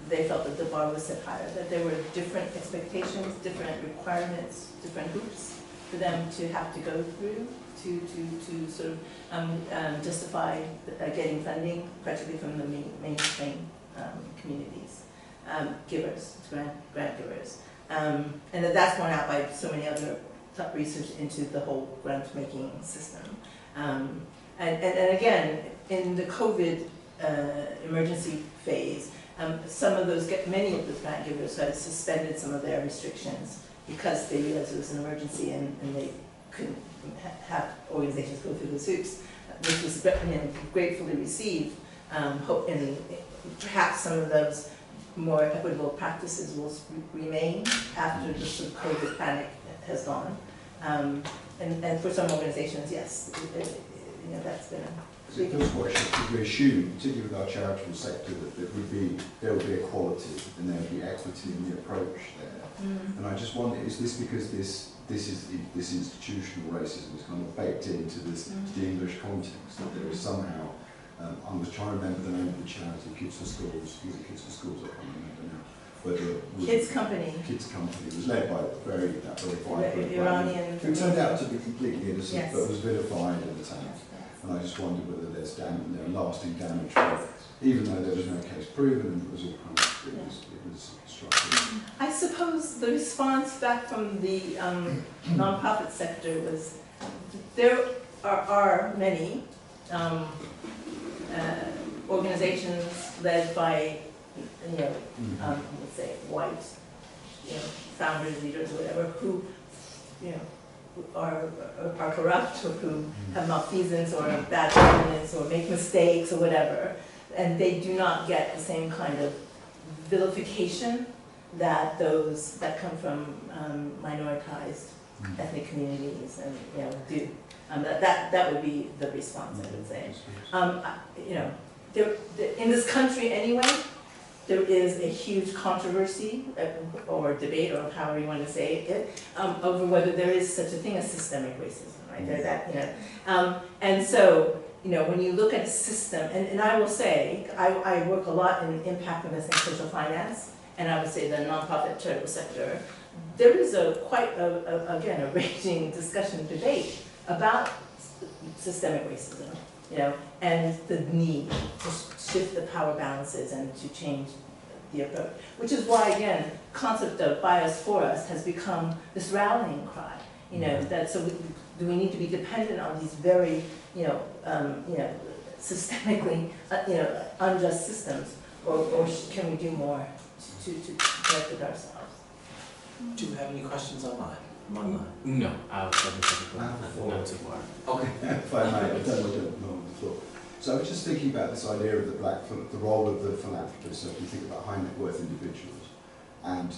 they felt that the bar was set higher, that there were different expectations, different requirements, different hoops for them to have to go through to sort of justify getting funding, particularly from the mainstream communities, givers, grant givers. And that's borne out by so many other research into the whole grant making system. And again, in the COVID emergency phase, many of those grant givers had suspended some of their restrictions because they realized it was an emergency and they couldn't have organizations go through the hoops, which was gratefully received. And perhaps some of those more equitable practices will remain after the sort of COVID panic has gone. And for some organizations, yes, that's been a it feels quite shocking to assume, particularly with our charitable sector, that there would be equality and there would be equity in the approach there. And I just wonder, is this because this institutional racism is kind of baked into the English context, that there is somehow I was trying to remember the name of the charity, Kids for Schools. Was it Kids for Schools? I can't remember now. Kids Company. Kids Company. It was led by that very vibrant Iranian. who turned out to be completely innocent, Yes. but was vilified in the town. And I just wondered whether there's lasting damage, even though there was no case proven and it was all kind of, it was structured. I suppose the response back from the nonprofit sector was there are many organizations led by, let's say white, founders, leaders, whatever, who, are corrupt or who have malfeasance or bad governance or make mistakes or whatever, and they do not get the same kind of vilification that those that come from minoritized ethnic communities and do. That would be the response, I would say. In this country anyway, there is a huge controversy or debate, or however you want to say it, over whether there is such a thing as systemic racism, right? And so, when you look at a system, and I will say, I work a lot in impact investing, social finance, and I would say the nonprofit charitable sector. There is quite a raging discussion, debate about systemic racism, and the need to shift the power balances and to change the approach. Which is why, again, concept of bias for us has become this rallying cry. That do we need to be dependent on these very, systemically, unjust systems, or can we do more to connect with ourselves? Do you have any questions online? No, I'll none so far. Okay. If I may, I don't know on the floor. So I was just thinking about this idea of the role of the philanthropist. So if you think about high net worth individuals and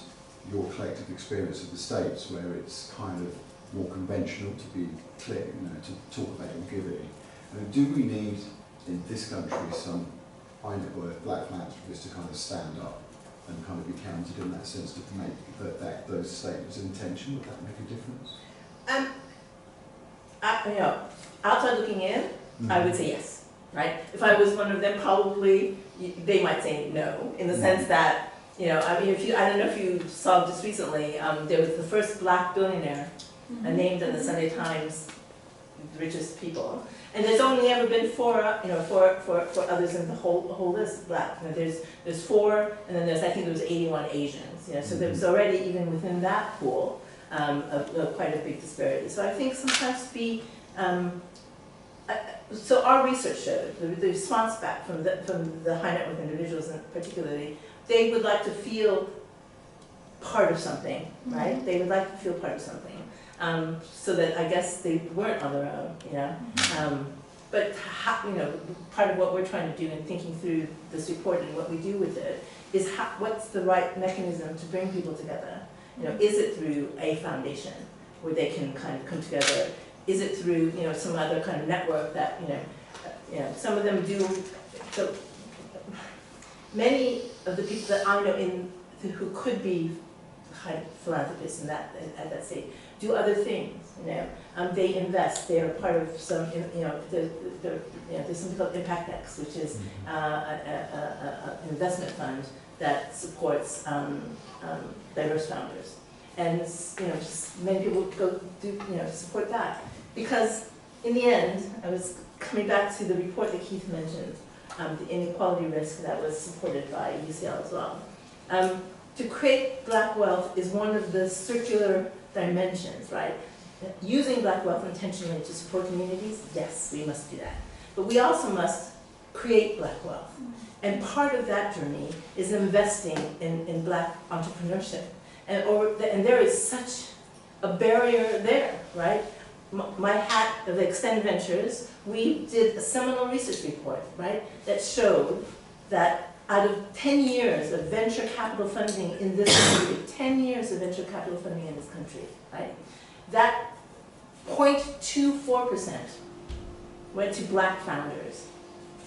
your collective experience of the States, where it's kind of more conventional to be clear, to talk about your giving. Do we need in this country some high net worth black philanthropists to kind of stand up and kind of be counted in that sense, to make those statements of intention? Would that make a difference? Outside looking in, I would say yes. Right? If I was one of them, probably they might say no, in the sense that, I don't know if you saw just recently, there was the first black billionaire named in the Sunday Times, the richest people, and there's only ever been four others in the whole list black. There's four, and then I think there was 81 Asians. So there was already, even within that pool, quite a big disparity. So I think sometimes so our research showed, the response back from the high net worth individuals particularly, they would like to feel part of something, right? They would like to feel part of something, so that I guess they weren't on their own, But part of what we're trying to do in thinking through this report and what we do with it is what's the right mechanism to bring people together? Is it through a foundation where they can kind of come together? Is it through some other kind of network that some of them do? So many of the people that I know who could be kind of philanthropists at that stage do other things. They invest. They are part of some. There's something called Impact X, which is an investment fund that supports diverse founders, and just many people go do support that. Because in the end, I was coming back to the report that Keith mentioned, the inequality risk that was supported by UCL as well. To create black wealth is one of the circular dimensions, right? Using black wealth intentionally to support communities, yes, we must do that. But we also must create black wealth. And part of that journey is investing in black entrepreneurship. And there is such a barrier there, right? My hat of Extend Ventures, we did a seminal research report, right, that showed that out of 10 years of venture capital funding in this country, 10 years of venture capital funding in this country, right, that 0.24% went to black founders,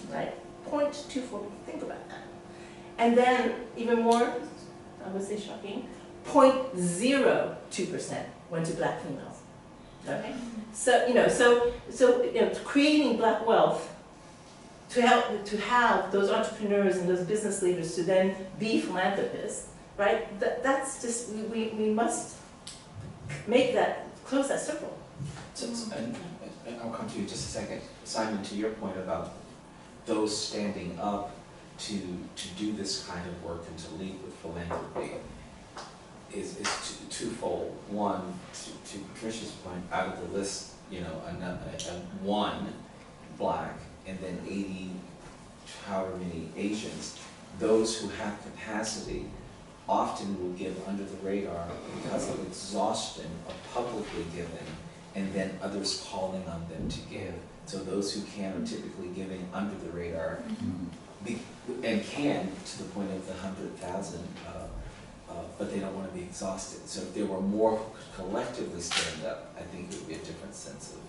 right? 0.24%, think about that. And then, even more, I would say shocking, 0.02% went to black females. Okay, so creating black wealth to have those entrepreneurs and those business leaders to then be philanthropists, right? That's just, we must make that, close that circle. And I'll come to you in just a second. Simon, to your point about those standing up to do this kind of work and to lead with philanthropy is twofold. One, to Patricia's point, out of the list, you know, one Black and then 80, however many Asians, those who have capacity often will give under the radar because of exhaustion of publicly giving and then others calling on them to give. So those who can are typically giving under the radar and can to the point of the 100,000, but they don't want to be exhausted. So if there were more who could collectively stand up, I think it would be a different sense of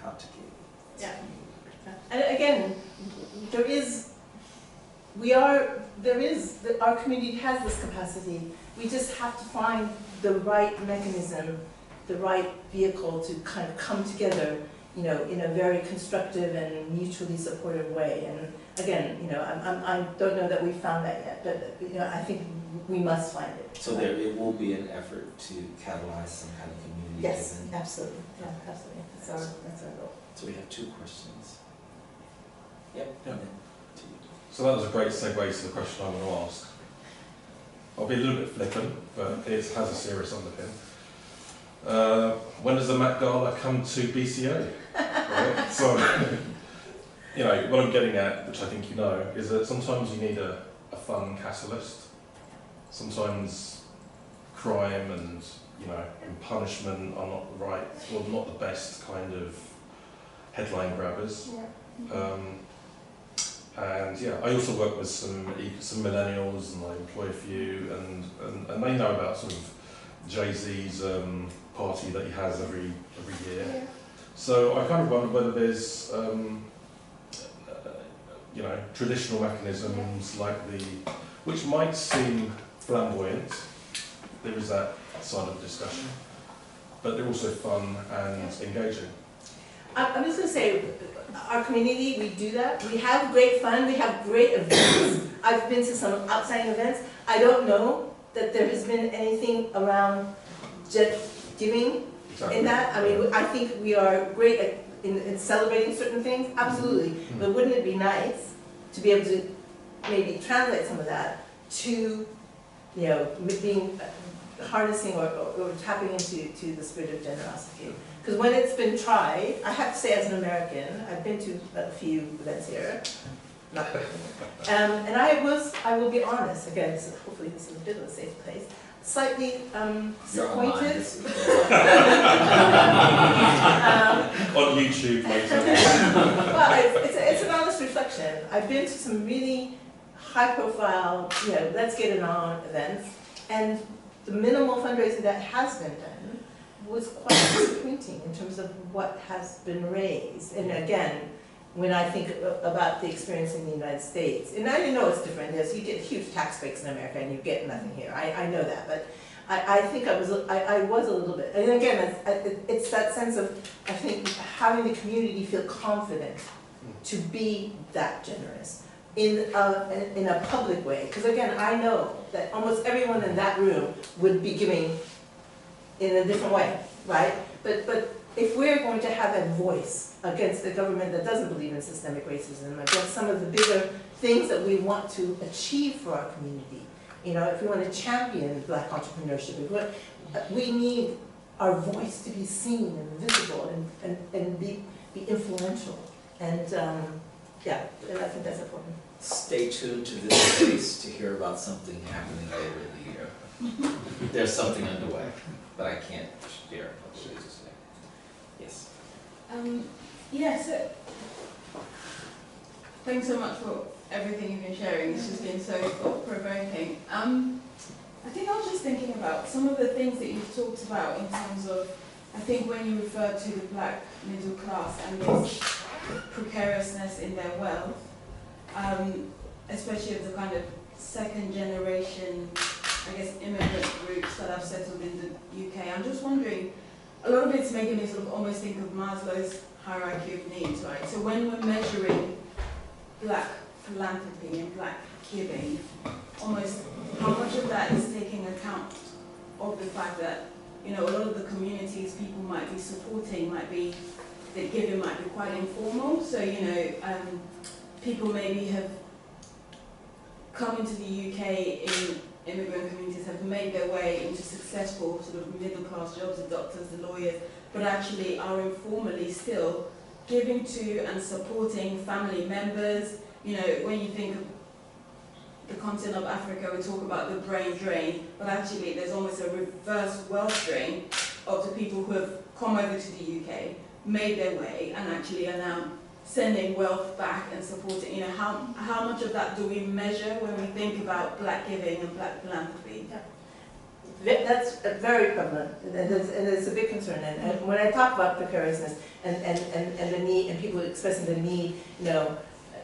how to give. Yeah. And again, our community has this capacity. We just have to find the right mechanism, the right vehicle to kind of come together, you know, in a very constructive and mutually supportive way. And again, you know, I don't know that we've found that yet, but you know, I think we must find it. So it will be an effort to catalyze some kind of community. Yes, absolutely. Yeah, absolutely. That's our goal. So we have 2 questions. Yep. Yeah. And then to you. So that was a great segue to the question I'm going to ask. I'll be a little bit flippant, but it has a serious underpin. When does the Met Gala come to BCA? Right? So, you know, what I'm getting at, which I think you know, is that sometimes you need a fun catalyst. Sometimes crime and, you know, and punishment are not the right, or not the best kind of headline grabbers. Yeah. And yeah, I also work with some millennials, and I employ a few, and they know about sort of Jay-Z's party that he has every year. Yeah. So I kind of wonder whether there's you know, traditional mechanisms like which might seem flamboyant. There is that side of the discussion, but they're also fun and engaging. I'm just going to say, our community, we do that. We have great fun. We have great events. I've been to some outstanding events. I don't know that there has been anything around just giving in that. I mean, I think we are great at in celebrating certain things, absolutely. But wouldn't it be nice to be able to maybe translate some of that to, you know, being harnessing or tapping into the spirit of generosity? Because when it's been tried, I have to say, as an American, I've been to a few events here, not and I will be honest. Again, hopefully this is a bit of a safe place. Slightly disappointed. On YouTube later. Well, it's an honest reflection. I've been to some really high-profile, you know, let's get it on events, and the minimal fundraising that has been done was quite disappointing in terms of what has been raised. And again, when I think about the experience in the United States, and I know it's different. Yes, you get huge tax breaks in America, and you get nothing here. I know that, but I think I was a little bit. And again, it's that sense of, I think, having the community feel confident to be that generous in a public way. Because again, I know that almost everyone in that room would be giving in a different way, right? But if we're going to have a voice against a government that doesn't believe in systemic racism, against some of the bigger things that we want to achieve for our community, you know, if we want to champion Black entrepreneurship, we need our voice to be seen and visible and be influential. And yeah, and I think that's important. Stay tuned to this space to hear about something happening later in the year. There's something underway, but I can't share publicly just yet. Yes. Yeah, so thanks so much for everything you've been sharing. This has been so thought-provoking. I think I was just thinking about some of the things that you've talked about in terms of, I think when you refer to the Black middle class and this precariousness in their wealth, especially of the kind of second generation, I guess, immigrant groups that have settled in the UK. I'm just wondering, a lot of it's making me sort of almost think of Maslow's hierarchy of needs, right? So when we're measuring black philanthropy and black giving, almost how much of that is taking account of the fact that, you know, a lot of the communities people might be supporting the giving might be quite informal. So, you know, people maybe have come into the UK in immigrant communities, have made their way into successful sort of middle class jobs, the doctors, the lawyers, but actually are informally still giving to and supporting family members. You know, when you think of the continent of Africa, we talk about the brain drain, but actually there's almost a reverse wealth drain of the people who have come over to the UK, made their way, and actually are now sending wealth back and supporting. You know, how much of that do we measure when we think about black giving and black philanthropy? Yeah. That's very prevalent, and it's a big concern. And when I talk about precariousness and the need, and people expressing the need, you know,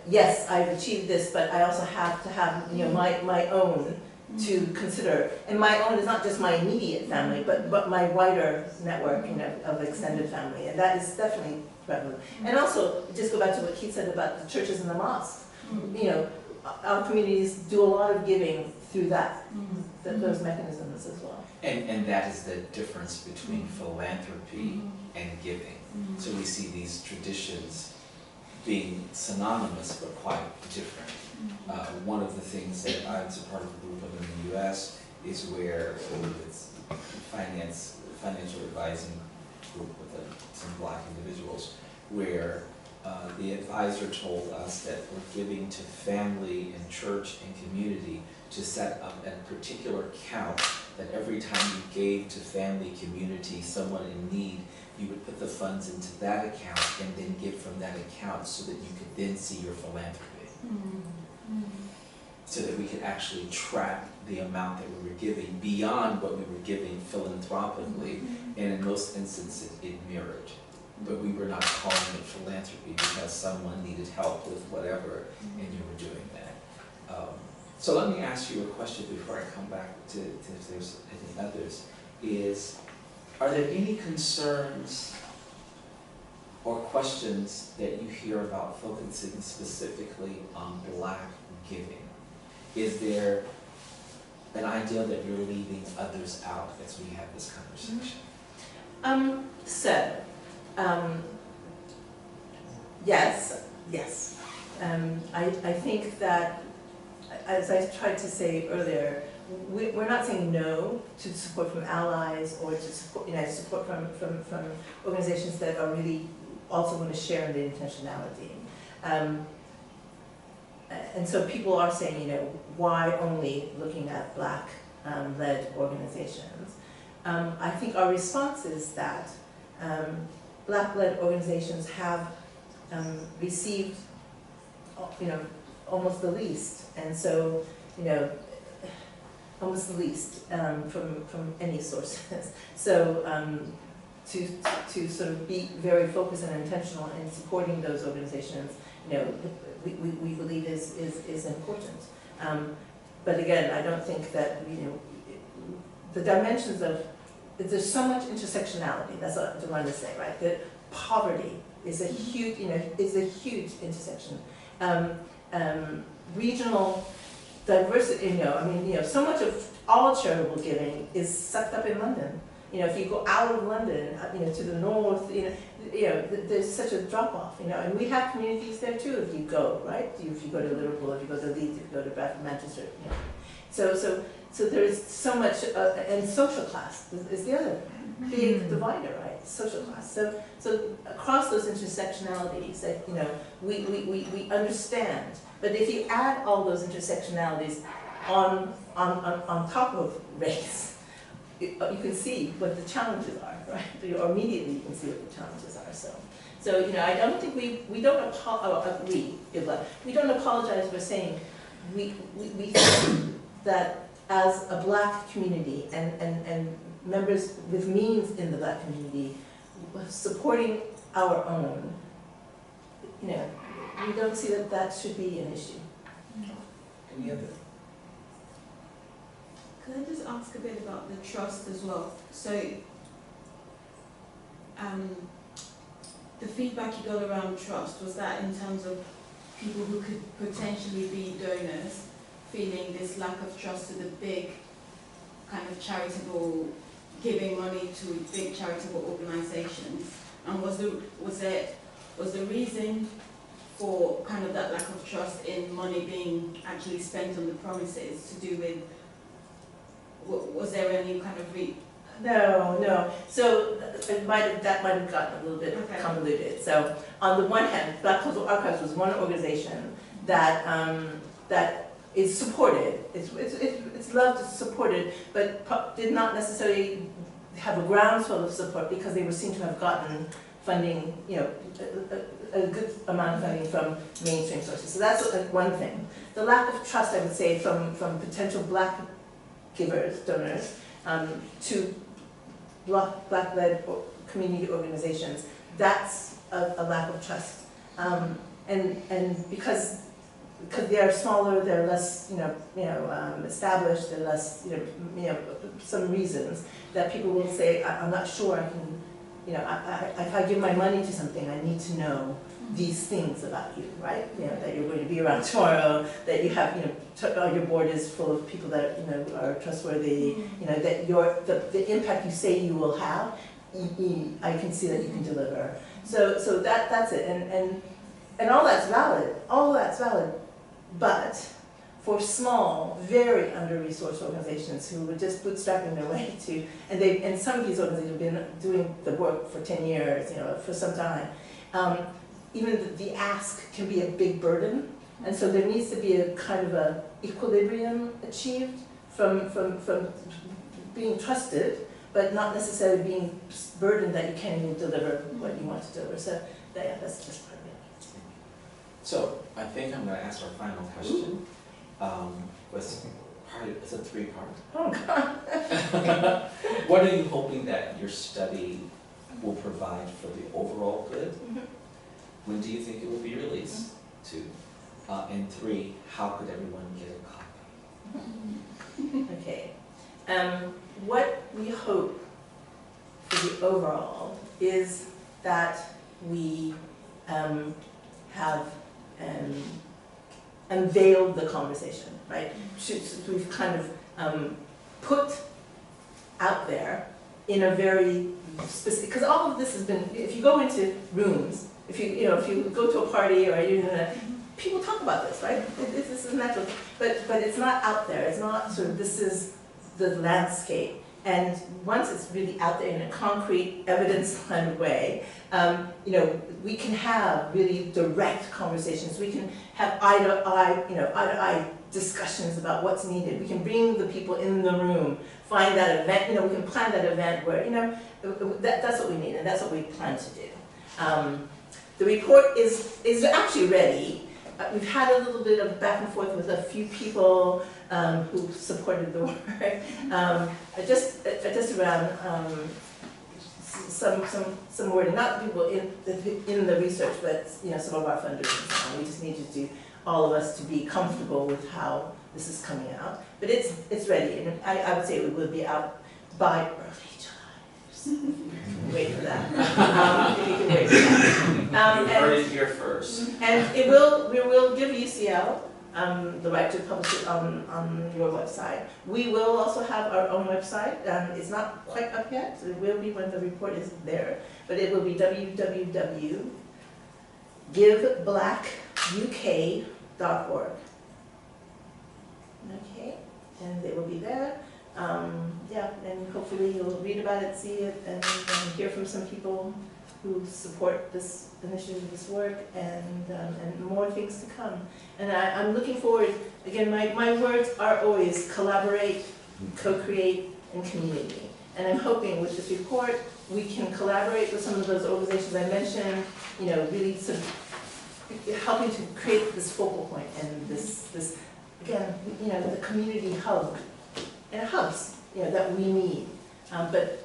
yes, I've achieved this, but I also have to have, you know, my own to consider. And my own is not just my immediate family, but my wider network, you know, of extended family, and that is definitely prevalent. And also, just go back to what Keith said about the churches and the mosques. You know, our communities do a lot of giving through those mechanisms as well. And that is the difference between philanthropy and giving. So we see these traditions being synonymous but quite different. One of the things that I'm a part of a group of in the U.S. is where it's financial advising group with some black individuals, where the advisor told us that we're giving to family and church and community to set up a particular account that every time you gave to family, community, someone in need, you would put the funds into that account and then give from that account so that you could then see your philanthropy. So that we could actually track the amount that we were giving beyond what we were giving philanthropically, and in most instances it mirrored. But we were not calling it philanthropy because someone needed help with whatever, and you were doing that. So let me ask you a question before I come back to if there's any others, are there any concerns or questions that you hear about focusing specifically on black giving? Is there an idea that you're leaving others out as we have this conversation? Yes. I think that, as I tried to say earlier, we're not saying no to support from allies or to support, support from organizations that are really also want to share in the intentionality. And so people are saying, why only looking at black-led organizations? I think our response is that black-led organizations have received, almost the least, and so, almost the least from any sources. So to sort of be very focused and intentional in supporting those organizations, we believe is important. But again, I don't think that the dimensions of, there's so much intersectionality. That's what I wanted to say, right? That poverty is a huge, intersection. Regional diversity, so much of all charitable giving is sucked up in London. If you go out of London, to the north, there's such a drop-off, and we have communities there too if you go, right? If you go to Liverpool, if you go to Leeds, if you go to Bradford, Manchester, So there's so much, and social class is the other big divider, right? Social class. So across those intersectionalities that, we understand. But if you add all those intersectionalities on top of race, you can see what the challenges are, right? Or immediately you can see what the challenges are. So I don't think we don't apologize for saying we think that as a black community and members with means in the black community supporting our own, we don't see that should be an issue. Any other? Could I just ask a bit about the trust as well? So, the feedback you got around trust, was that in terms of people who could potentially be donors feeling this lack of trust to the big kind of charitable, giving money to big charitable organizations? And was the reason for kind of that lack of trust in money being actually spent on the promises to do with, was there any kind of No. So that might have gotten a little bit convoluted. So on the one hand, Black Cultural Archives was one organization that that is supported. It's loved, it's supported, but did not necessarily have a groundswell of support because they were seen to have gotten funding, a good amount of funding from mainstream sources. So that's one thing. The lack of trust, I would say, from potential Black givers, donors, to Black-led community organizations, that's a lack of trust. And because they are smaller, they're less, established, they're less, some reasons that people will say, I'm not sure I can, if I give my money to something, I need to know these things about you, right? That you're going to be around tomorrow, that you have, your board is full of people that, are trustworthy, that the impact you say you will have, I can see that you can deliver. So that's it, and all that's valid, but for small, very under-resourced organizations who were just bootstrapping their way to, and some of these organizations have been doing the work for 10 years, for some time, even the ask can be a big burden, and so there needs to be a kind of a equilibrium achieved from being trusted, but not necessarily being burdened that you can't even deliver what you want to deliver. So that's just part of it. So I think I'm going to ask our final question. It's a three-part. Oh God. What are you hoping that your study will provide for the overall good? When do you think it will be released? 2. And 3, how could everyone get a copy? Okay. What we hope for the overall is that we have unveiled the conversation, right? We've kind of put out there in a very specific, because all of this has been, if you go into rooms, if you go to a party or people talk about this, right? This is natural, but it's not out there. It's not sort of, this is the landscape. And once it's really out there in a concrete, evidence kind of way, we can have really direct conversations. We can have eye-to-eye discussions about what's needed. We can bring the people in the room, find that event. We can plan that event where that's what we need, and that's what we plan to do. The report is actually ready. We've had a little bit of back and forth with a few people who supported the work. Just around some wording, not people in the research, but some of our funders and so on. We just needed to all of us to be comfortable with how this is coming out. But it's ready, and I would say it will be out by early July. Wait for that. If you can wait for that. You heard it here first. And we will give UCL the right to publish it on your website. We will also have our own website. It's not quite up yet, so it will be when the report is there. But it will be www.giveblackuk.org. Okay, and it will be there. And hopefully you'll read about it, see it, and hear from some people who support this initiative, this work, and more things to come. And I'm looking forward, again, my words are always collaborate, co-create, and community. And I'm hoping with this report, we can collaborate with some of those organizations I mentioned, really sort of helping to create this focal point and this again, the community hub, and hubs, that we need. But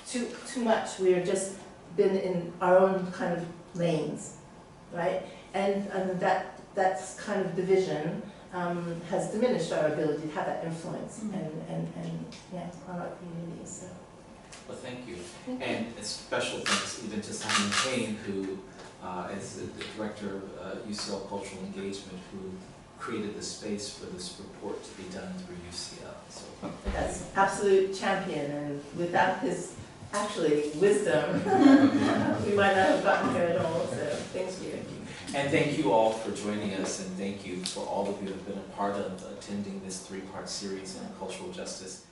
too much, we are just been in our own kind of lanes, right? And that's kind of division has diminished our ability to have that influence and on our communities. So. Well, thank you. And a special thanks even to Simon Kane, who as the director of UCL Cultural Engagement, who created the space for this report to be done through UCL. So That's absolute champion, and without his actually wisdom, we might not have gotten here at all, so thank you. and thank you all for joining us, and thank you for all of you who have been a part of attending this three-part series on cultural justice.